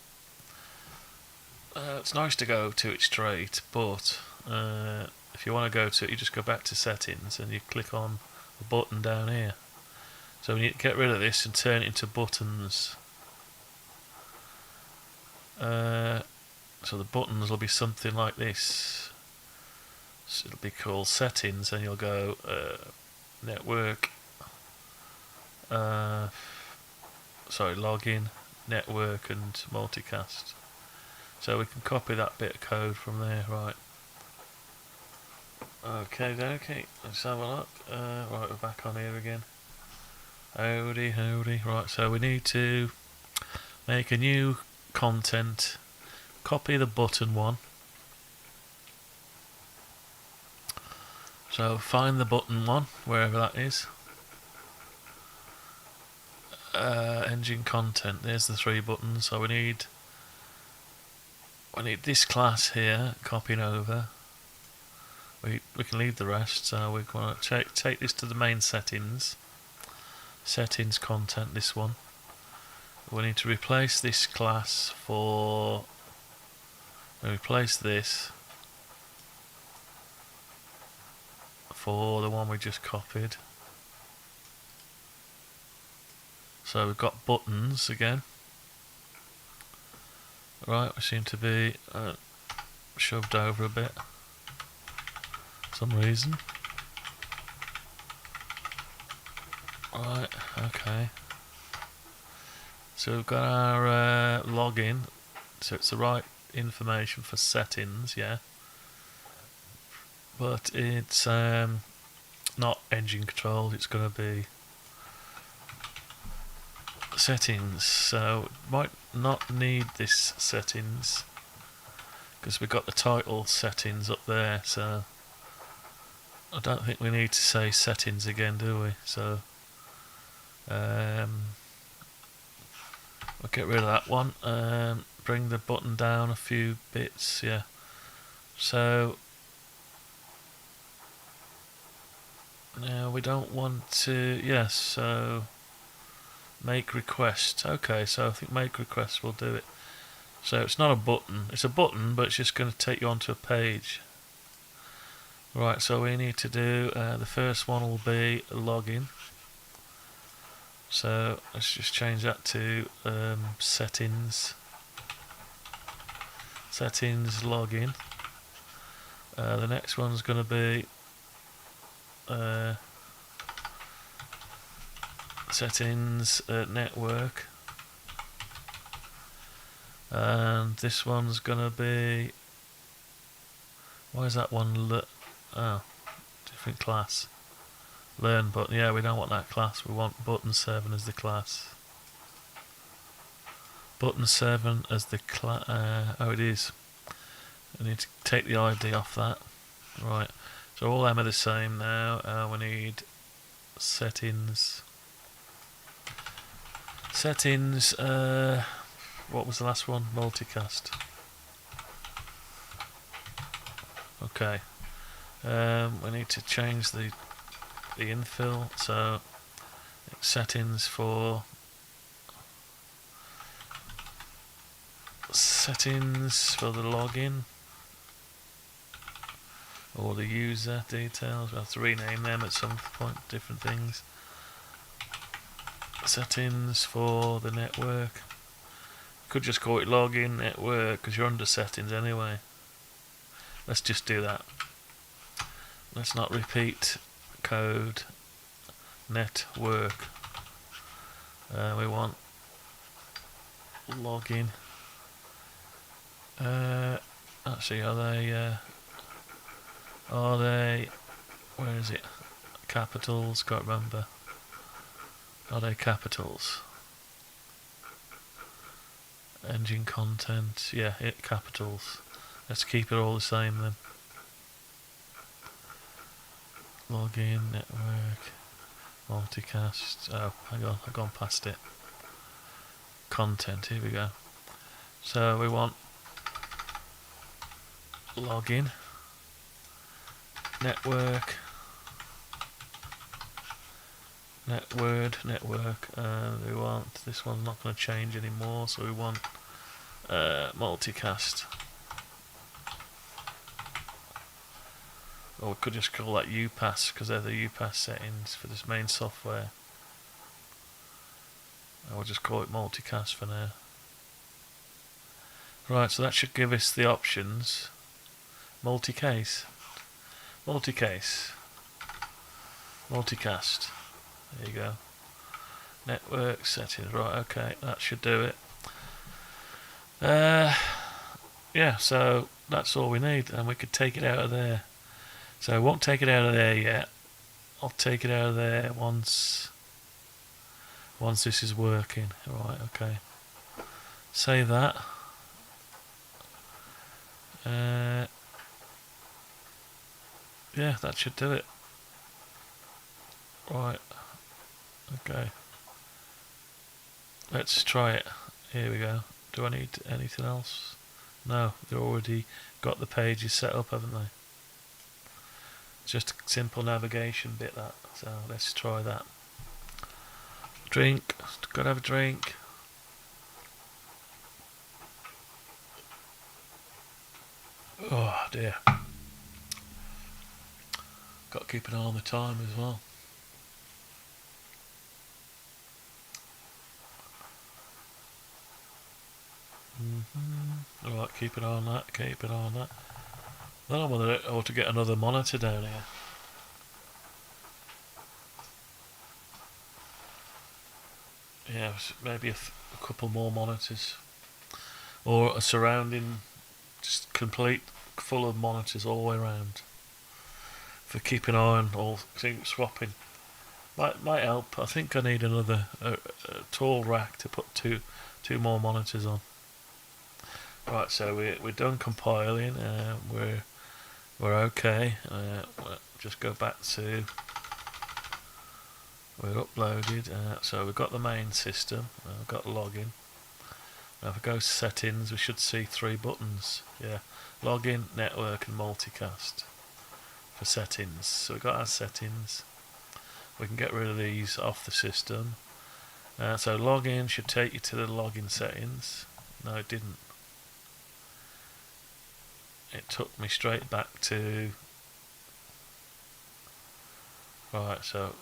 It's nice to go to it straight, but if you want to go to it, you just go back to settings and you click on the button down here. So we need to get rid of this and turn it into buttons. So the buttons will be something like this. So it'll be called settings, and you'll go network. Login, network, and multicast. So we can copy that bit of code from there, right? Okay, let's have a look. Right, we're back on here again. Howdy. Right, so we need to make a new content. Copy the button one. So find the button one, wherever that is. engine content. There's the 3 buttons. So we need this class here. Copying over. We can leave the rest. So we're going to take this to the main settings. Settings content. This one. We need to replace this class for. Replace this for the one we just copied. So we've got buttons again. Right, we seem to be shoved over a bit for some reason. Right, okay. So we've got our login. So it's the right information for settings, yeah. But it's not engine control, it's going to be settings. So might not need this settings because we've got the title settings up there, so I don't think we need to say settings again, do we? So we'll get rid of that one. Bring the button down a few bits, yeah. So now we don't want to, yes, so make request. Okay, so I think make request will do it. So it's not a button, it's a button, but it's just going to take you onto a page. Right, so we need to do, the first one will be login. So let's just change that to settings. Settings login. The next one's going to be settings network, and this one's going to be, why is that one oh, different class, learn button. Yeah, we don't want that class, we want button 7 as the class. Button 7 as the class. Oh, it is. I need to take the ID off that. Right, so all them are the same now. We need settings. Settings, what was the last one? Multicast. Okay. We need to change the infill, so settings for the login or the user details. We'll have to rename them at some point, different things. Settings for the network. Could just call it login network because you're under settings anyway. Let's just do that. Let's not repeat code. Network. We want login. Actually, are they? Where is it? Capitals? Can't remember. Are they capitals? Engine content. Yeah, capitals. Let's keep it all the same then. Login, network, multicast. Oh, hang on, I've gone past it. Content, here we go. So we want login, network, network. We want, this one's not going to change anymore, so we want multicast. Or we could just call that UPAS because they're the UPAS settings for this main software. And we'll just call it multicast for now. Right, so that should give us the options. Multicase. Multicase. Multicast. There you go. Network settings. Right, okay, that should do it. Yeah, so that's all we need, and we could take it out of there. So I won't take it out of there yet. I'll take it out of there once this is working. Right, okay. Save that. Yeah, that should do it. Right. Okay. Let's try it. Here we go. Do I need anything else? No, they've already got the pages set up, haven't they? Just a simple navigation bit, that. So let's try that. Drink. Gotta have a drink. Oh dear. Got to keep an eye on the time as well. Alright, keep an eye on that, keep an eye on that. I don't know whether I ought to get another monitor down here. Yeah, maybe a couple more monitors. Or a surrounding, just complete, full of monitors all the way around. For keeping an eye on all, swapping. Might help. I think I need another a tall rack to put two more monitors on. Right, so we're done compiling. We're okay. We'll just go back to, we're uploaded. So we've got the main system. We've got login. Now if I go settings, we should see 3 buttons. Yeah, login, network, and multicast for settings. So we've got our settings. We can get rid of these off the system. So login should take you to the login settings. No, it didn't. It took me straight back to. Right, so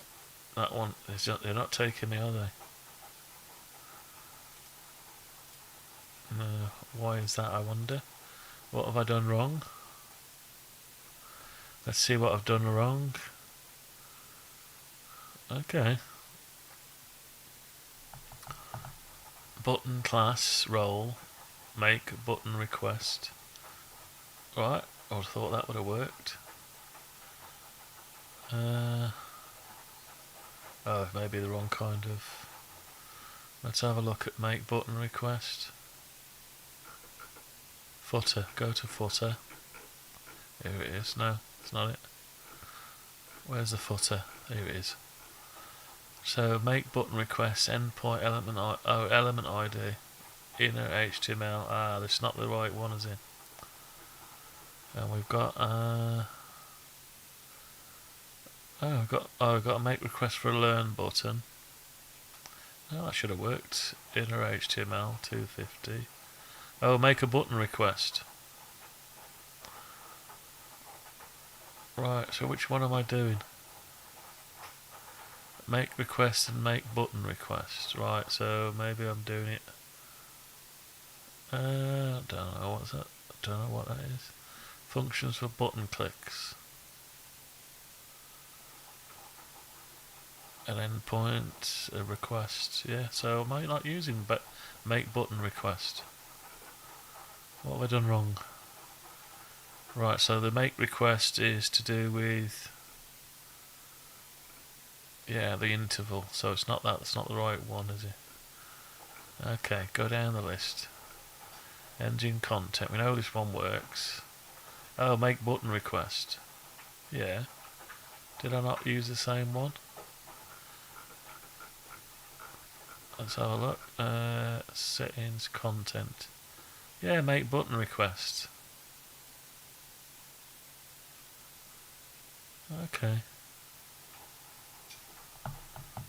that one is they're not taking me, are they? Why is that, I wonder? What have I done wrong? Let's see what I've done wrong. Okay. Button class role, make button request. Right, I would have thought that would have worked. Oh, maybe the wrong kind of. Let's have a look at make button request. Footer, go to footer. Here it is. No, it's not it. Where's the footer? Here it is. So make button request, endpoint element element ID, inner HTML. Ah, that's not the right one, is it? And we've got we've got a make request for a learn button. Oh, that should have worked. Inner HTML 250. Oh, make a button request. Right, so which one am I doing? Make request and make button request. Right, so maybe I'm doing it. Don't know what's that. Don't know what that is. Functions for button clicks. An endpoint, a request. Yeah, so am I not using make button request? What have I done wrong? Right, so the make request is to do with, yeah, the interval. So it's not that. It's not the right one, is it? Okay, go down the list. Engine content. We know this one works. Oh, make button request. Yeah. Did I not use the same one? Let's have a look. Settings, content. Yeah, make button request. Okay.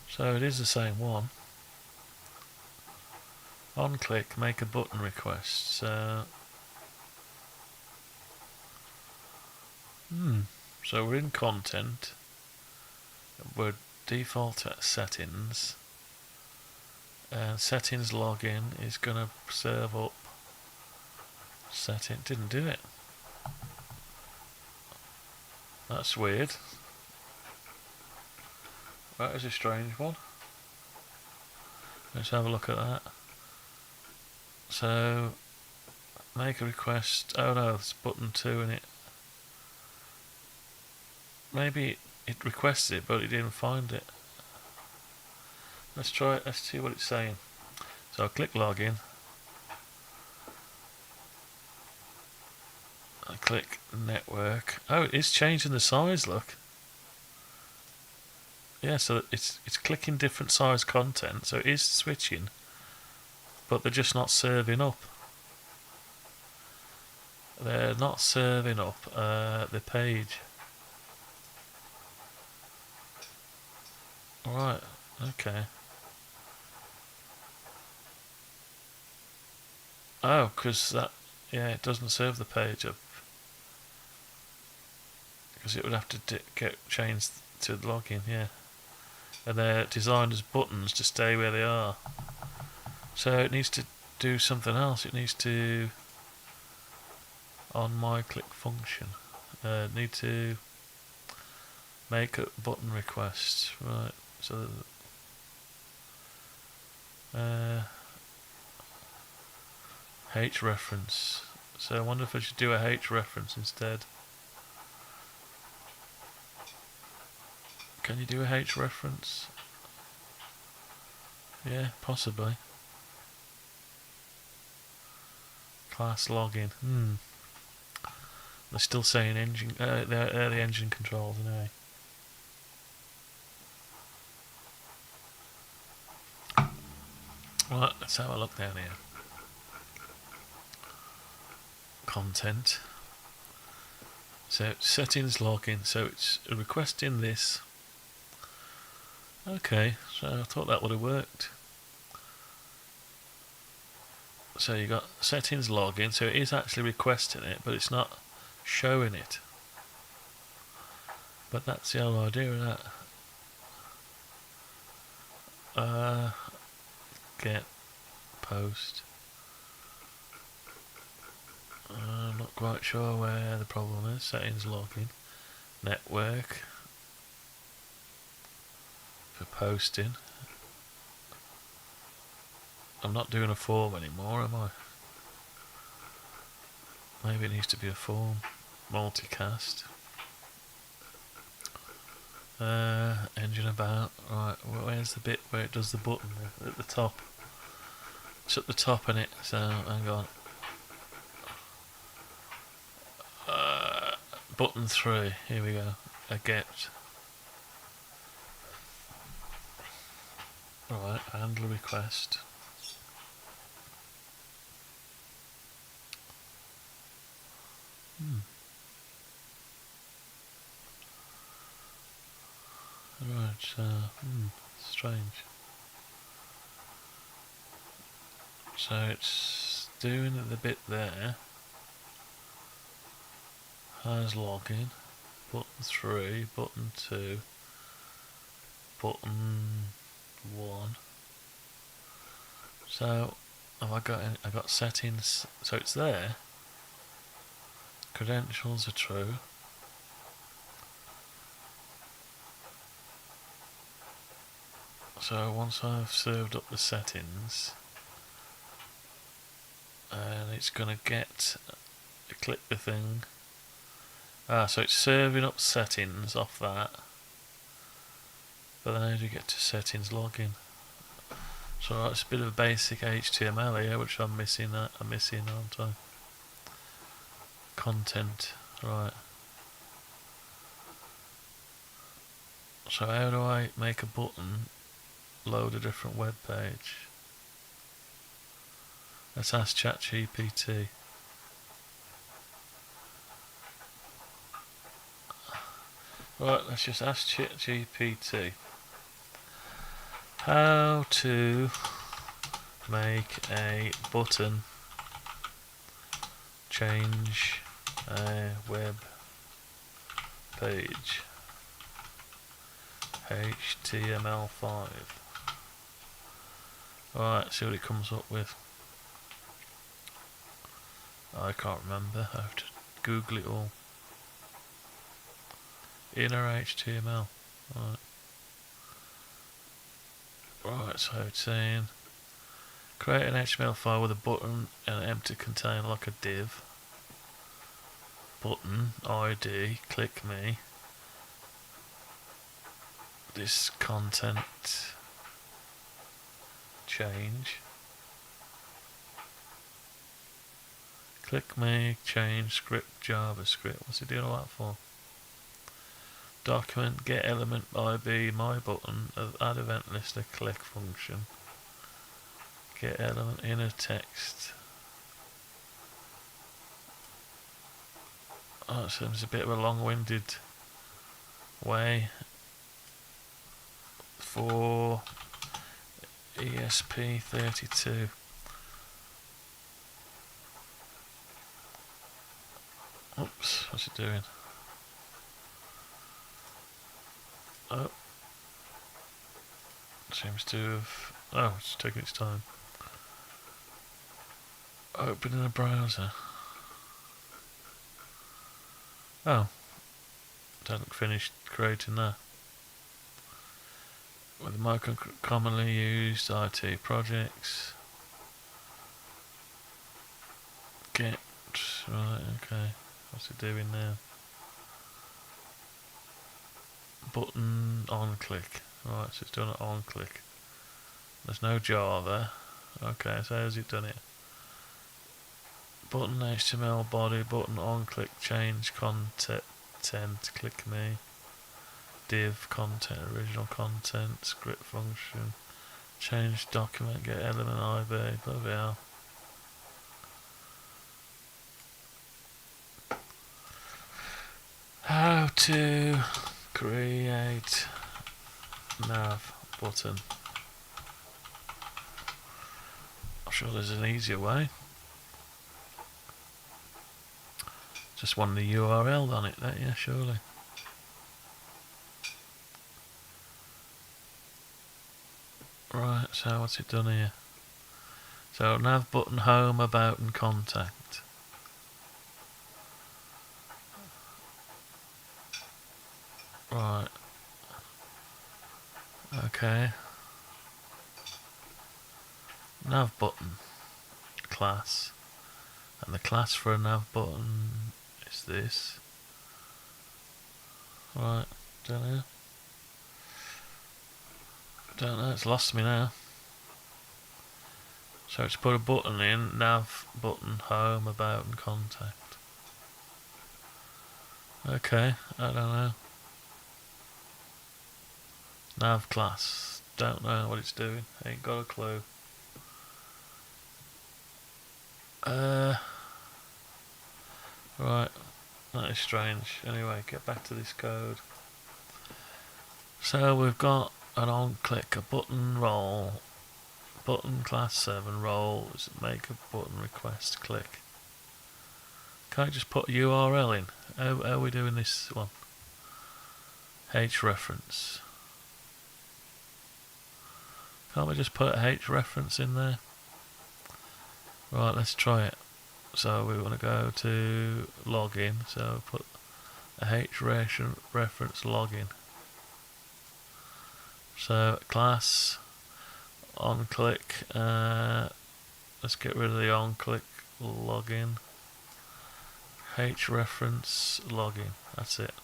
So it is the same one. On click, make a button request. So, so we're in content. We're default at settings. And settings login is going to serve up. Setting didn't do it. That's weird. That is a strange one. Let's have a look at that. So, make a request. Oh no, it's button 2 in it. Maybe it requested it, but it didn't find it. Let's try it. Let's see what it's saying. So I'll click login. I click network. Oh, it's changing the size. Look. Yeah, so it's clicking different size content. So it is switching but they're just not serving up. They're not serving up the page. Right, okay. Oh, because that, yeah, it doesn't serve the page up. Because it would have to get changed to the login, yeah. And they're designed as buttons to stay where they are. So it needs to do something else. It needs to, on my click function, need to make a button request. Right, so H reference. So I wonder if I should do a H reference instead. Can you do a H reference? Yeah, possibly. Class login. They're still saying engine. They're the engine controls anyway. Right, let's have a look down here. Content. So settings login. So it's requesting this. Okay, so I thought that would have worked. So you got settings login. So it is actually requesting it, but it's not showing it. But that's the whole idea of that. Get post. I'm not quite sure where the problem is. Settings login. Network. For posting. I'm not doing a form anymore, am I? Maybe it needs to be a form. Multicast. Engine about. Right, where's the bit where it does the button? At the top. It's at the top in it, so hang on. Button 3, here we go. A get. Right, handle request. Right, strange. So it's doing the bit there. Has login. Button 3, button 2, button 1. So have I got settings, so it's there. Credentials are true. So once I've served up the settings, and it's gonna click the thing. So it's serving up settings off that. But then how do you get to settings login? So it's a bit of basic HTML here, which I'm missing, aren't I? Content, right. So how do I make a button load a different web page? Let's ask ChatGPT. Right, let's just ask ChatGPT how to make a button change a web page. HTML5. Alright, see what it comes up with. I can't remember. I have to Google it all. Inner HTML. Right, so it's saying create an HTML file with a button and empty container like a div. Button ID, click me. This content change. Click me, change script JavaScript. What's it doing all that for? Document get element ID my button add event list a click function. Get element inner text. Oh, it seems a bit of a long-winded way for ESP32. Oops, what's it doing? Oh, seems to have. Oh, it's taking its time. Open in a browser. Oh, don't finish creating that. With the most commonly used IT projects. Get. Right, okay. What's it doing now? Button on click. Right, so it's done it on click. There's no Java. Okay, so how's it done it? Button HTML body, button on click, change content, click me. Div content, original content, script function, change document, get element IB, bloody hell. How to create nav button. I'm sure there's an easier way. Just want the URL on it, don't you? Surely. Right, so what's it done here? So nav button, home, about and contact. Right. Okay. Nav button class. And the class for a nav button is this. Right, don't know, it's lost me now. So it's put a button in, nav button, home, about and contact. Okay, I don't know. Nav class, don't know what it's doing, ain't got a clue. Right, that is strange. Anyway, get back to this code. So we've got an on click, a button role, button class 7 roles, make a button request click. Can't I just put a URL in? How are we doing this one? H reference. Can't we just put a H reference in there? Right, let's try it. So we want to go to login, so put a H reference login. So class on click, let's get rid of the on click login. H reference login, that's it.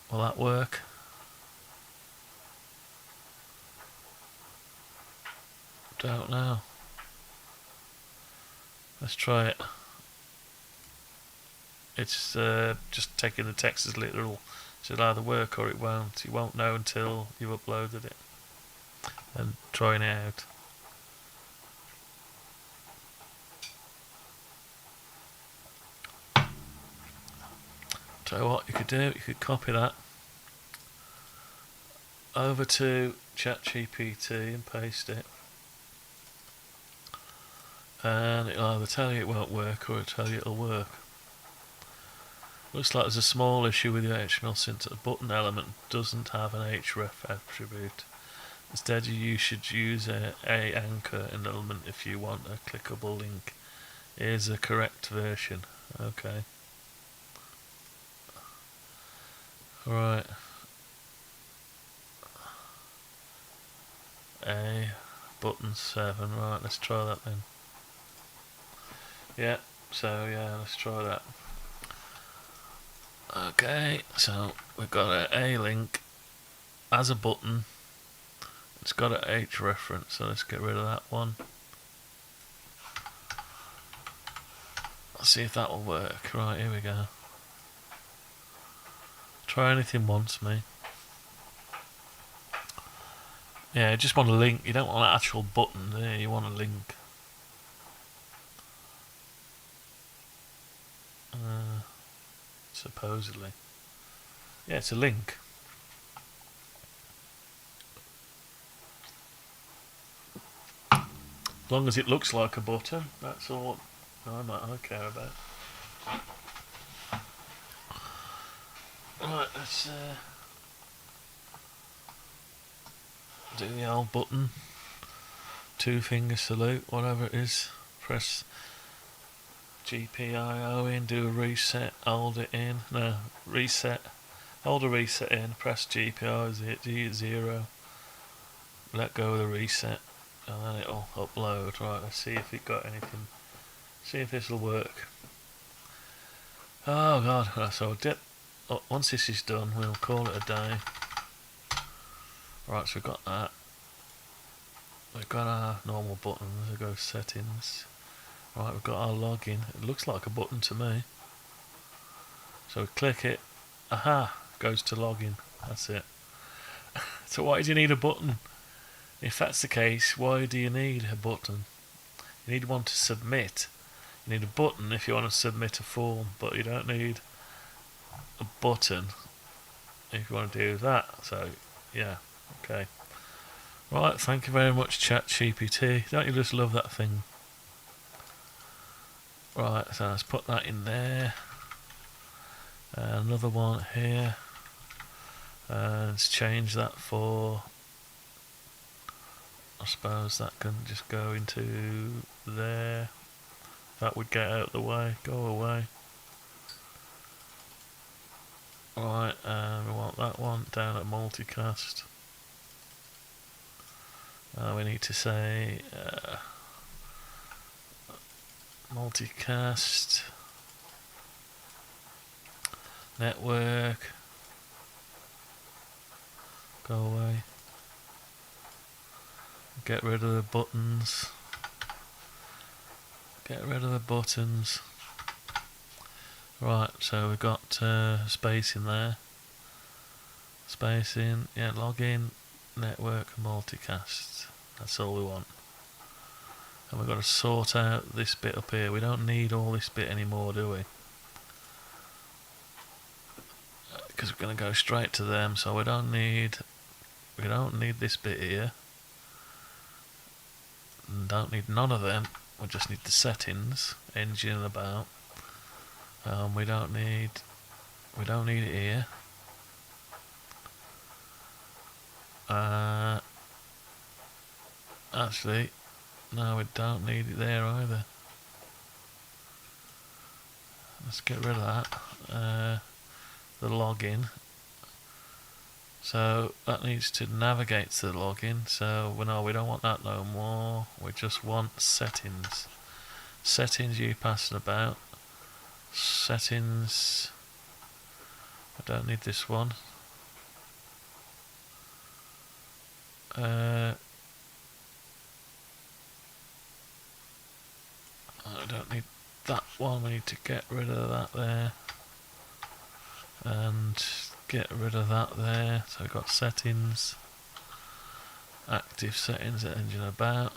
Will that work? Don't know. Let's try it. It's just taking the text as literal. So it'll either work or it won't. You won't know until you've uploaded it and trying it out. So what you could do, you could copy that over to ChatGPT and paste it. And it'll either tell you it won't work or it'll tell you it'll work. Looks like there's a small issue with the HTML syntax. The button element doesn't have an href attribute. Instead, you should use a anchor in element if you want a clickable link. Here's the correct version. Okay. Right. A button 7. Right, let's try that then. Yeah, so yeah, let's try that. Okay, so we've got a link as a button. It's got a H reference, so let's get rid of that one. Let's see if that will work. Right, here we go. Try anything once, me. Yeah, you just want a link. You don't want an actual button there. You want a link. Supposedly. Yeah, it's a link. As long as it looks like a button, that's all I care about. Right, let's do the old button. 2-finger salute, whatever it is. Press GPIO in, do a reset, hold it in. No, reset. Hold a reset in, press GPIO 0. Let go of the reset, and then it'll upload. Right, let's see if it got anything. See if this will work. Oh god, right, so once this is done, we'll call it a day. Right, so we've got that. We've got our normal buttons. We go settings. Right, we've got our login. It looks like a button to me. So we click it. Aha! Goes to login. That's it. So why do you need a button? If that's the case, why do you need a button? You need one to submit. You need a button if you want to submit a form, but you don't need a button if you want to do that. So, yeah, okay. Right, thank you very much, ChatGPT. Don't you just love that thing? Right, so let's put that in there. Another one here. Let's change that for... I suppose that can just go into there. That would get out of the way. Go away. Right, we want that one down at multicast. We need to say multicast network. Go away. Get rid of the buttons. Get rid of the buttons. Right, so we've got space in there. Space in, yeah, login, network, multicast. That's all we want. And we've got to sort out this bit up here. We don't need all this bit anymore, do we? Because we're going to go straight to them, so we don't need this bit here. And don't need none of them. We just need the settings, engine and about. We don't need it here. Actually, no, we don't need it there either. Let's get rid of that. The login. So that needs to navigate to the login. So no, we don't want that no more. We just want settings. Settings UPAS and about. Settings. I don't need this one. I don't need that one. We need to get rid of that there. And get rid of that there. So we've got settings. Active settings, engine about.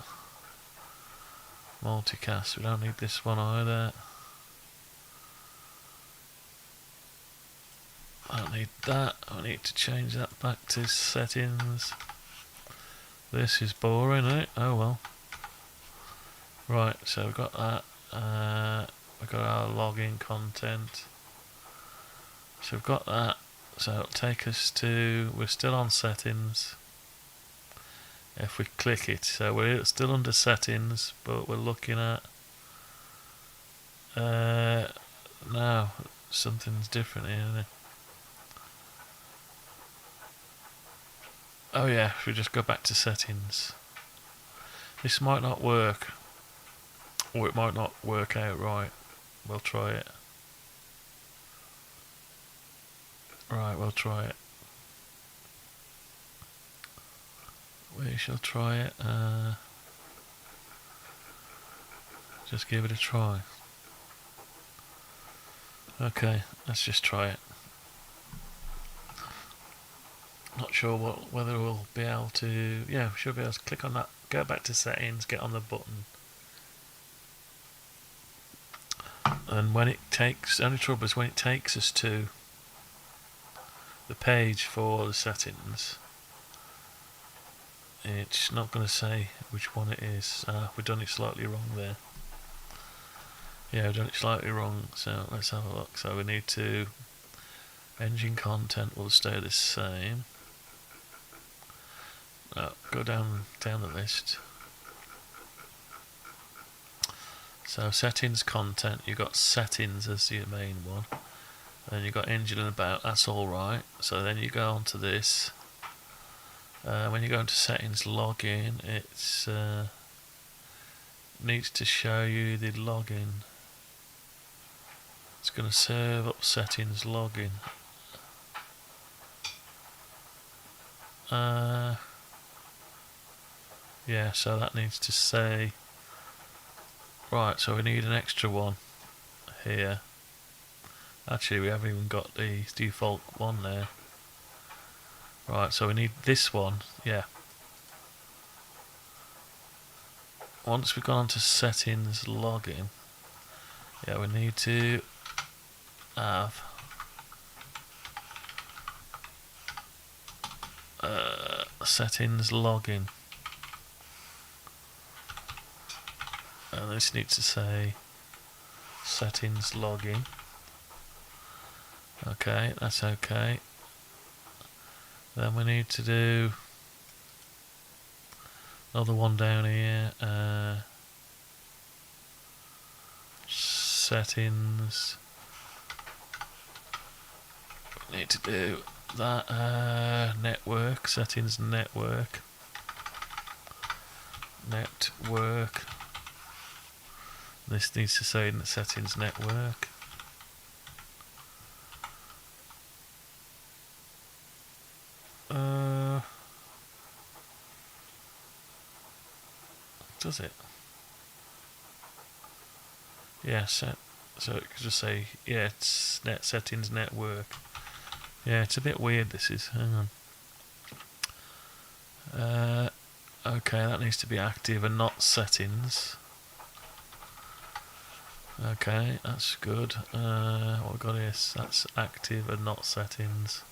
Multicast. We don't need this one either. I don't need that. I need to change that back to settings. This is boring, isn't it? Oh well. Right, so we've got that. We've got our login content. So we've got that. So it'll take us to... We're still on settings. If we click it. So we're still under settings, but we're looking at... now, something's different here, isn't it? Oh yeah, if we just go back to settings. This might not work. Or it might not work out right. We'll try it. Right, we'll try it. We shall try it. Just give it a try. Okay, let's just try it. Not sure whether we'll be able to. Yeah, we should be able to click on that. Go back to settings. Get on the button. And when it takes, the only trouble is when it takes us to the page for the settings, it's not going to say which one it is. We've done it slightly wrong there. Yeah, we've done it slightly wrong, so let's have a look. So we need to, engine content will stay the same. Go down the list. So settings content, you've got settings as your main one. Then you've got engine and about, that's alright. So then you go on to this. When you go into settings login, it's needs to show you the login. It's going to serve up settings login. Yeah, so that needs to say, right, so we need an extra one here. Actually, we haven't even got the default one there. Right, so we need this one, yeah. Once we've gone on to settings login, yeah, we need to have settings login. And this needs to say settings login. Okay, that's okay. Then we need to do another one down here. Settings. We need to do that. Network. Settings network. Network. This needs to say in the settings network. Does it? Yeah, so it could just say, yeah, it's net settings network. Yeah, it's a bit weird, this is. Hang on. Okay, that needs to be active and not settings. Okay, that's good. What we've got here, that's active and not settings.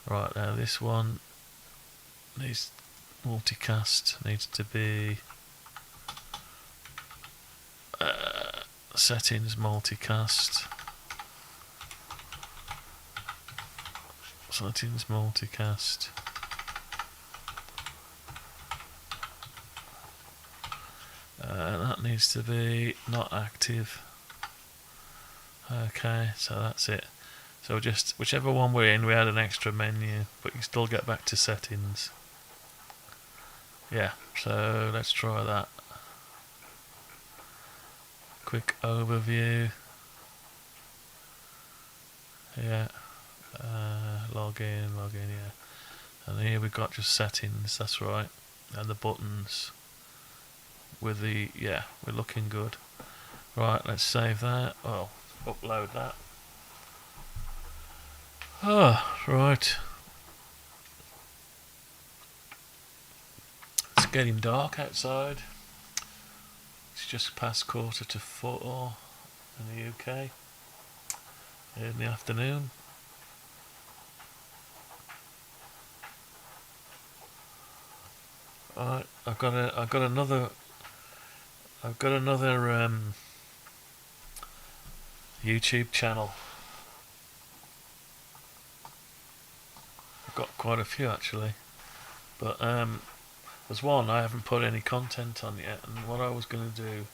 Right, now this one needs multicast, needs to be settings multicast. Settings multicast. That needs to be not active. Okay, so that's it. So just whichever one we're in, we add an extra menu, but you still get back to settings. Yeah, so let's try that. Quick overview. Yeah. Login, yeah. And here we've got just settings, that's right. And the buttons with the, yeah, we're looking good. Right, let's save that. Well, upload that. Right. It's getting dark outside. It's just past 4:45 in the UK. In the afternoon. Alright, I've got another YouTube channel. I've got quite a few actually, but there's one I haven't put any content on yet, and what I was going to do,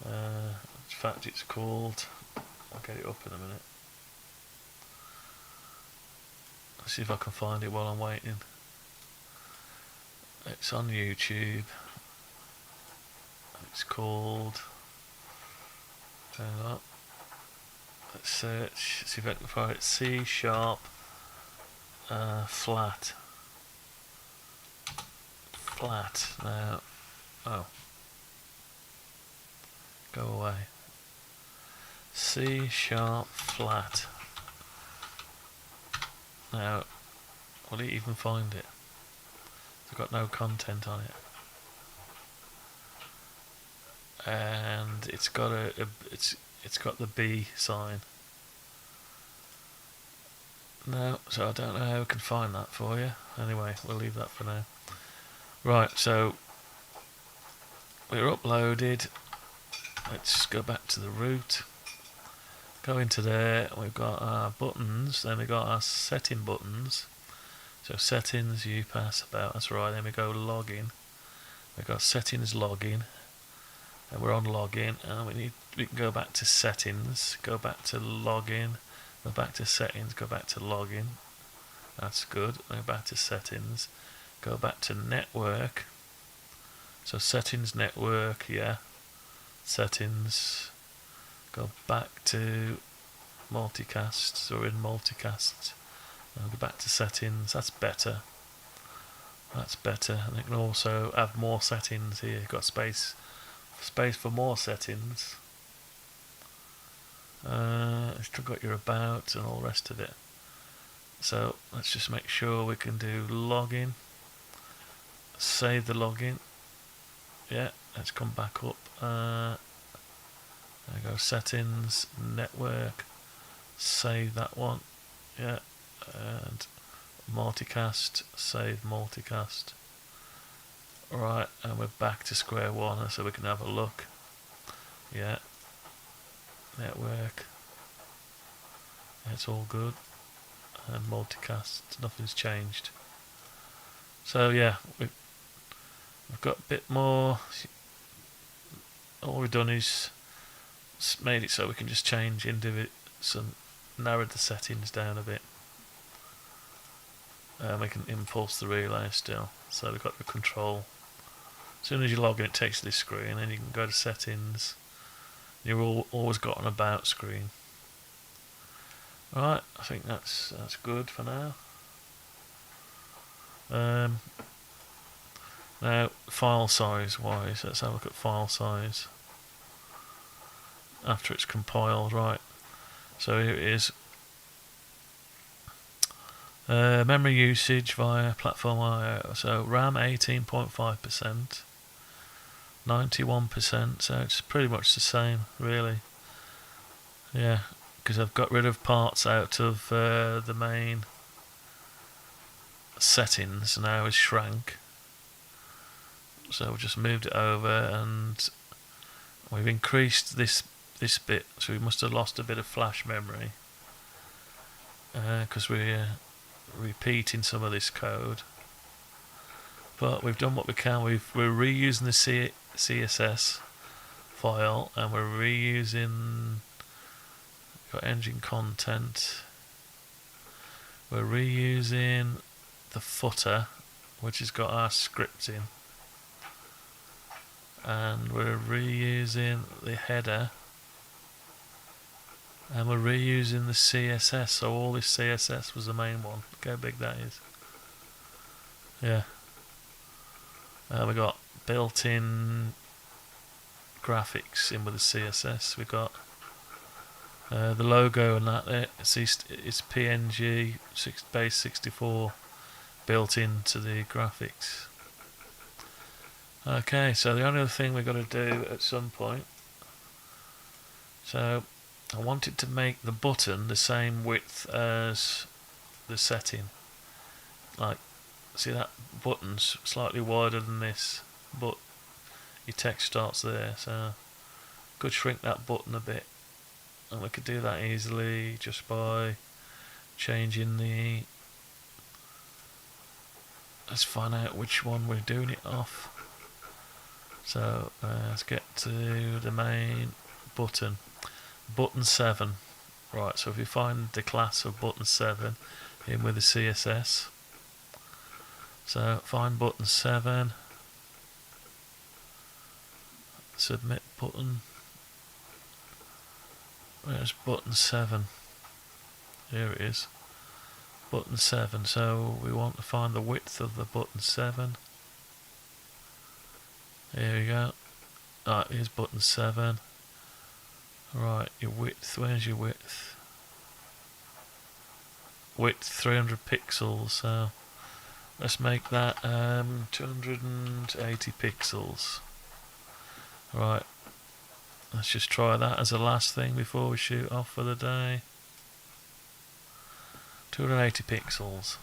in fact it's called, I'll get it up in a minute. Let's see if I can find it while I'm waiting. It's on YouTube. It's called, hang on, let's search, see if I can find it, C# flat now. Oh, go away. C# flat. Now Will it even find it? It's got no content on it. And it's got it's got the B sign. No, so I don't know how we can find that for you. Anyway, we'll leave that for now. Right, so we're uploaded. Let's go back to the root. Go into there. We've got our buttons. Then we've got our setting buttons. So settings, UPAS, about. That's right. Then we go login. We've got settings, login. And we're on login. And we can go back to settings. Go back to login. Go back to settings, go back to login. That's good. Go back to settings. Go back to network. So settings, network, yeah. Settings. Go back to multicast. So we're in multicast. I'll go back to settings. That's better. That's better. And you can also have more settings here. You've got space for more settings. It's still got your about and all the rest of it. So let's just make sure we can do login. Save the login. Yeah, let's come back up. There we go, settings, network. Save that one. Yeah, and multicast. Save multicast. Right, and we're back to square one, so we can have a look. Yeah. Network, it's all good, and multicast, nothing's changed. So yeah, we've got a bit more. All we've done is made it so we can just change narrowed the settings down a bit. We can impulse the relay still, so we've got the control. As soon as you log in, it takes this screen, and you can go to settings. You've always got an about screen. Alright, I think that's good for now. Now, file size wise, let's have a look at file size after it's compiled. Right, so here it is. Memory usage via platform I/O. So RAM 18.5%. 91%, so it's pretty much the same, really. Yeah, because I've got rid of parts out of the main settings. Now it's shrank, so we just moved it over, and we've increased this bit. So we must have lost a bit of flash memory because we're repeating some of this code. But we've done what we can. We're reusing the CSS file, and we're reusing, got engine content, we're reusing the footer, which has got our script in, and we're reusing the header, and we're reusing the CSS. So all this CSS was the main one. Look how big that is. Yeah. We got built-in graphics in with the CSS. We got the logo and that. It's PNG base 64 built into the graphics. Okay, so the only other thing we've got to do at some point. So I wanted to make the button the same width as the setting. Like, see that button's slightly wider than this, but your text starts there, so could shrink that button a bit, and we could do that easily just by changing the. Let's find out which one we're doing it off. So let's get to the main button, button 7. Right, so if you find the class of button 7 in with the CSS. So find button 7, submit button. Where's button 7? Here it is, button 7. So we want to find the width of the button 7. Here we go. Right, here's button 7. Right, your width, where's your width? Width 300 pixels, so Let's make that 280 pixels. Right, let's just try that as a last thing before we shoot off for the day. 280 pixels.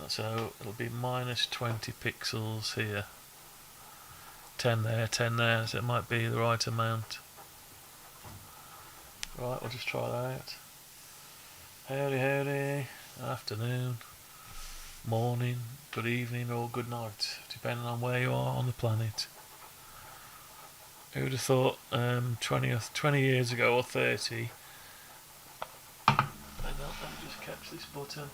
So it'll be minus 20 pixels here. 10 there, 10 there, so it might be the right amount. Right, we'll just try that out. Howdy, howdy, afternoon, morning, good evening or good night, depending on where you are on the planet. Who would have thought 20 years ago or 30, let me just catch this button.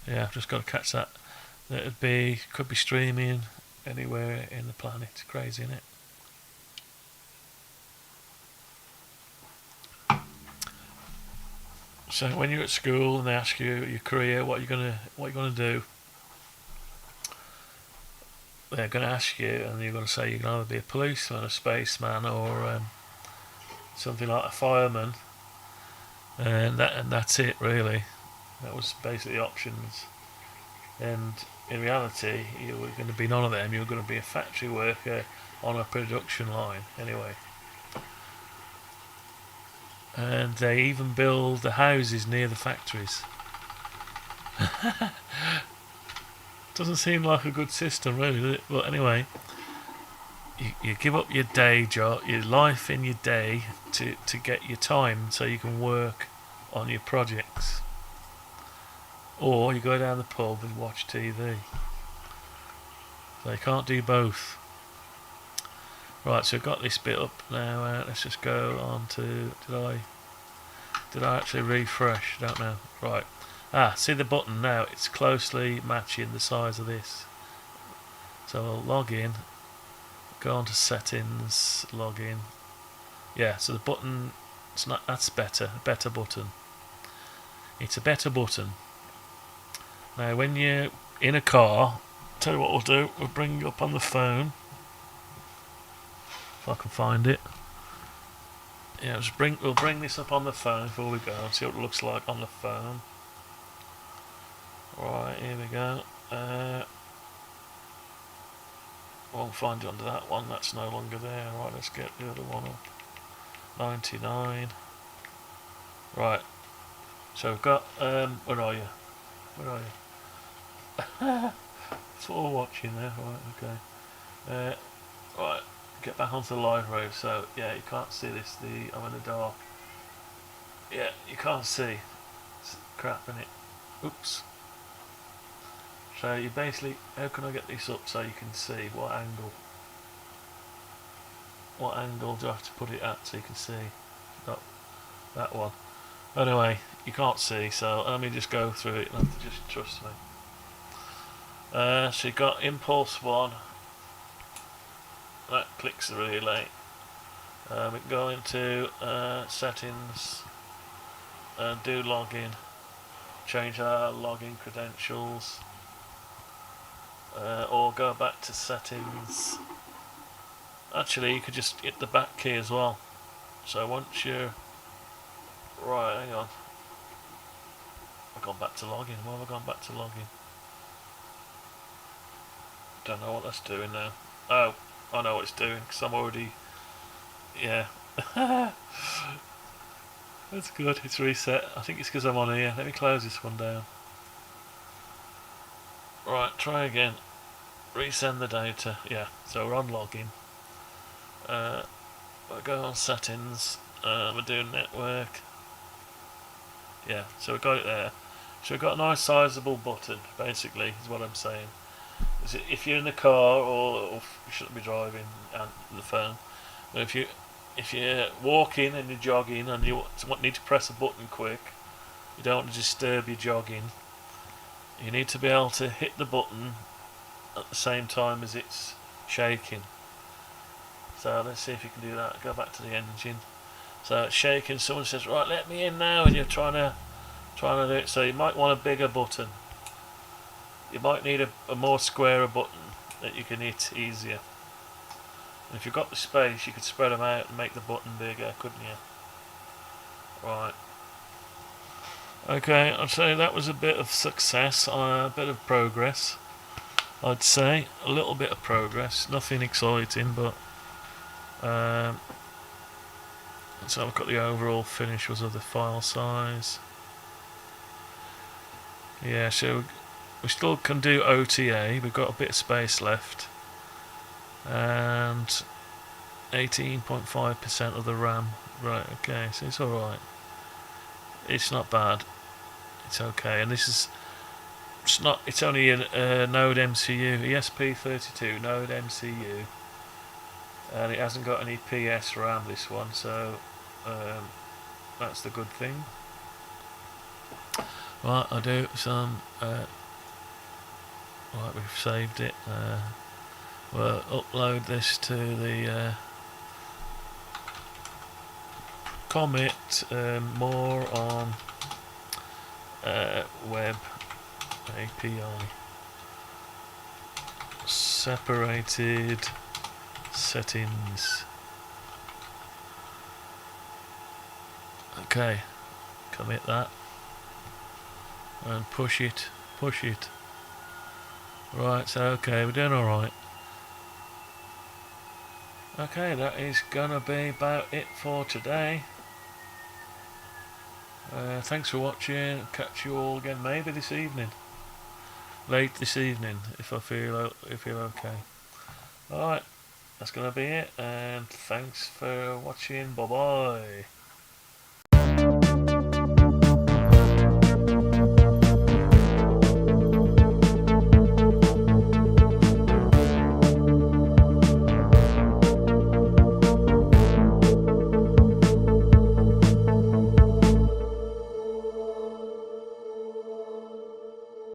Yeah, I've just got to catch that. Could be streaming anywhere in the planet. Crazy, isn't it? So when you're at school and they ask you your career, what you're gonna do, they're gonna ask you, and you're gonna say you're gonna either be a policeman, a spaceman, or something like a fireman, and that's it really. That was basically the options. And in reality, you were going to be none of them. You were going to be a factory worker on a production line anyway. And they even build the houses near the factories. Doesn't seem like a good system really, does it? But anyway, you give up your day job, your life in your day to get your time so you can work on your projects. Or you go down the pub and watch TV. So you can't do both. Right, so I've got this bit up now. Let's just go on to. Did I actually refresh? Don't know. Right. See the button now? It's closely matching the size of this. So I'll log in. Go on to settings. Log in. Yeah. So the button. It's not. That's better. A better button. It's a better button. Now, when you're in a car, tell you what we'll do. We'll bring it up on the phone. If I can find it. Yeah, we'll bring this up on the phone before we go and see what it looks like on the phone. Right, here we go. Won't find it under that one. That's no longer there. Right, let's get the other one up. 99. Right. So we've got. Where are you? Where are you? It's all watching there, right, okay. Right, get back onto the live road. So, yeah, you can't see this, I'm in the dark. Yeah, you can't see. It's crap, innit? Oops. So you basically, how can I get this up so you can see what angle? What angle do I have to put it at so you can see? Not that one. Anyway, you can't see, so let me just go through it. You have to just trust me. So you've got impulse 1. That clicks the relay. We can go into settings and do login. Change our login credentials. Or go back to settings. Actually, you could just hit the back key as well. So once you're... Right, hang on. I've gone back to login. Why have I gone back to login? Don't know what that's doing now. Oh, I know what it's doing because I'm already... Yeah. That's good, it's reset. I think it's because I'm on here. Let me close this one down. Right, try again. Resend the data. Yeah, so we're on login. We'll go on settings. We're doing network. Yeah, so we've got it there. So we've got a nice sizable button, basically, is what I'm saying. If you're in the car, or you shouldn't be driving on the phone, but if you're walking and you're jogging and you need to press a button quick, you don't want to disturb your jogging, you need to be able to hit the button at the same time as it's shaking. So let's see if you can do that. Go back to the engine. So it's shaking, someone says, right, let me in now, and you're trying to do it, so you might want a bigger button. You might need a more squarer button that you can hit easier. And if you've got the space, you could spread them out and make the button bigger, couldn't you? Right. Okay, I'd say that was a bit of success, a bit of progress. I'd say a little bit of progress, nothing exciting, but so I've got the overall finish was of the file size. Yeah, so we still can do OTA. We've got a bit of space left, and 18.5% of the RAM. Right. Okay, so it's all right. It's not bad. It's okay, and this is it's not. It's only a Node MCU, ESP32 Node MCU, and it hasn't got any PS RAM. This one, so that's the good thing. Right, I'll do some. Right, we've saved it. We'll upload this to the commit. More on web API. Separated settings. Okay, commit that and push it. Right, so okay, we're doing alright. Okay, that is gonna be about it for today. Thanks for watching. Catch you all again maybe this evening. Late this evening if I feel okay. Alright, that's gonna be it, and thanks for watching. Bye bye.